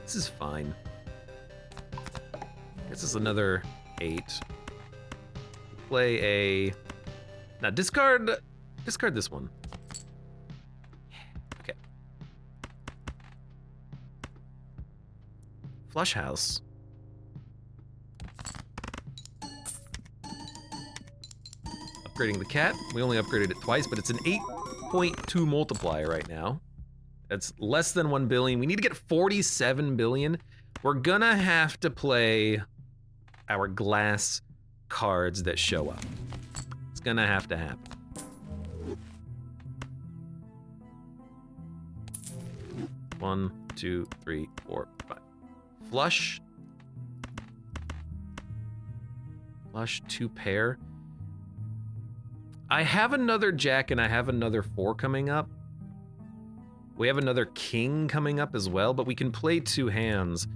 This is fine. This is another 8. Play a... Now discard this one. Okay. Flush house. Upgrading the cat. We only upgraded it twice, but it's an 8.2 multiplier right now. That's less than 1 billion. We need to get 47 billion. We're gonna have to play our glass cards that show up. It's gonna have to happen. One, 2, 3, 4, 5. Flush. Flush 2 pair. I have another jack and I have another 4 coming up. We have another king coming up as well, but we can play 2 hands.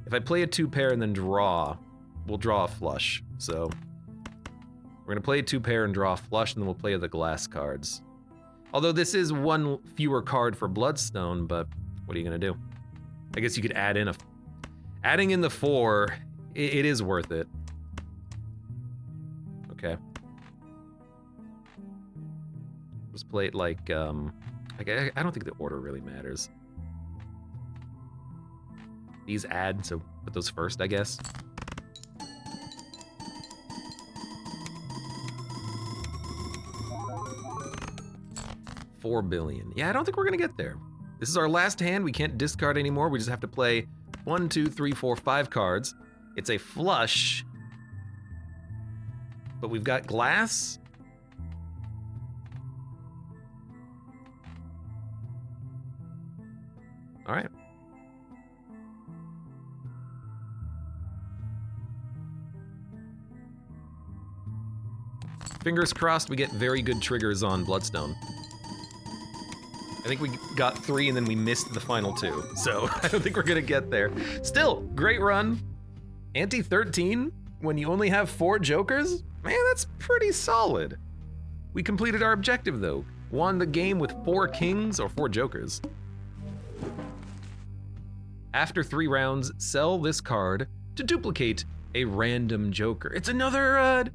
If I play a 2 pair and then draw, we'll draw a flush. So we're gonna play a 2 pair and draw a flush, and then we'll play the glass cards. Although this is 1 fewer card for Bloodstone, but what are you gonna do? I guess you could add in adding in the 4, it is worth it. Okay. Let's play it like, I don't think the order really matters. These add, so put those first, I guess. $4 billion. Yeah, I don't think we're gonna get there. This is our last hand. We can't discard anymore. We just have to play 1, 2, 3, 4, 5 cards. It's a flush, but we've got glass. All right. Fingers crossed we get very good triggers on Bloodstone. I think we got 3 and then we missed the final 2, so I don't think we're gonna get there. Still, great run. Ante 13, when you only have 4 jokers? Man, that's pretty solid. We completed our objective though. Won the game with 4 kings or 4 jokers. After 3 rounds, sell this card to duplicate a random joker. It's another,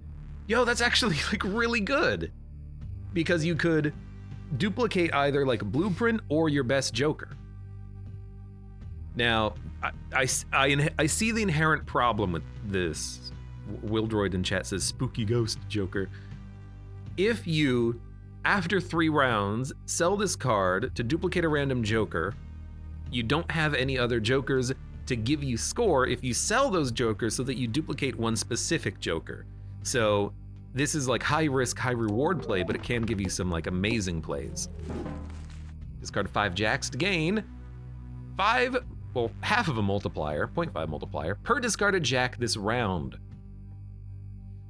yo, that's actually like really good. Because you could duplicate either like a blueprint or your best joker. Now, I see the inherent problem with this. Wildroid in chat says spooky ghost joker. If you, after 3 rounds, sell this card to duplicate a random joker, you don't have any other jokers to give you score if you sell those jokers so that you duplicate one specific joker. So this is like high risk, high reward play, but it can give you some like amazing plays. Discard 5 jacks to gain 5 well, half of a multiplier, 0.5 multiplier, per discarded jack this round.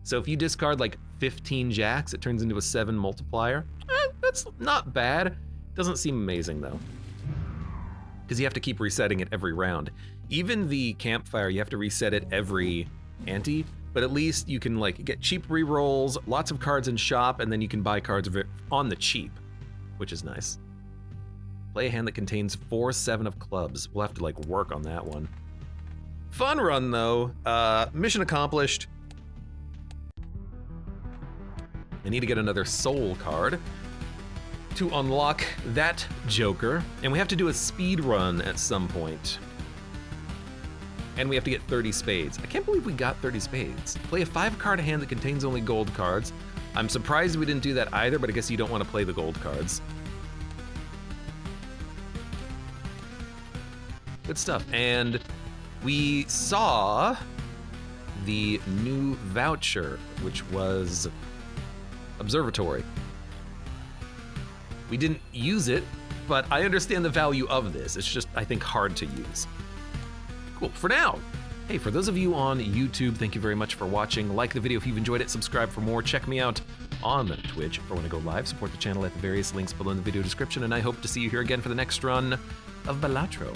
So if you discard like 15 jacks, it turns into a 7 multiplier. That's not bad. Doesn't seem amazing though, because you have to keep resetting it every round. Even the campfire, you have to reset it every ante, but at least you can like get cheap rerolls, lots of cards in shop, and then you can buy cards on the cheap, which is nice. Play a hand that contains 4 7 of clubs. We'll have to like work on that one. Fun run though. Mission accomplished. I need to get another soul card to unlock that Joker, and we have to do a speed run at some point. And we have to get 30 spades. I can't believe we got 30 spades. Play a 5-card hand that contains only gold cards. I'm surprised we didn't do that either, but I guess you don't want to play the gold cards. Good stuff. And we saw the new voucher, which was Observatory. We didn't use it, but I understand the value of this. It's just, I think, hard to use. Cool, for now. Hey, for those of you on YouTube, thank you very much for watching. Like the video if you've enjoyed it, subscribe for more. Check me out on Twitch if I want to go live. Support the channel at the various links below in the video description, and I hope to see you here again for the next run of Balatro.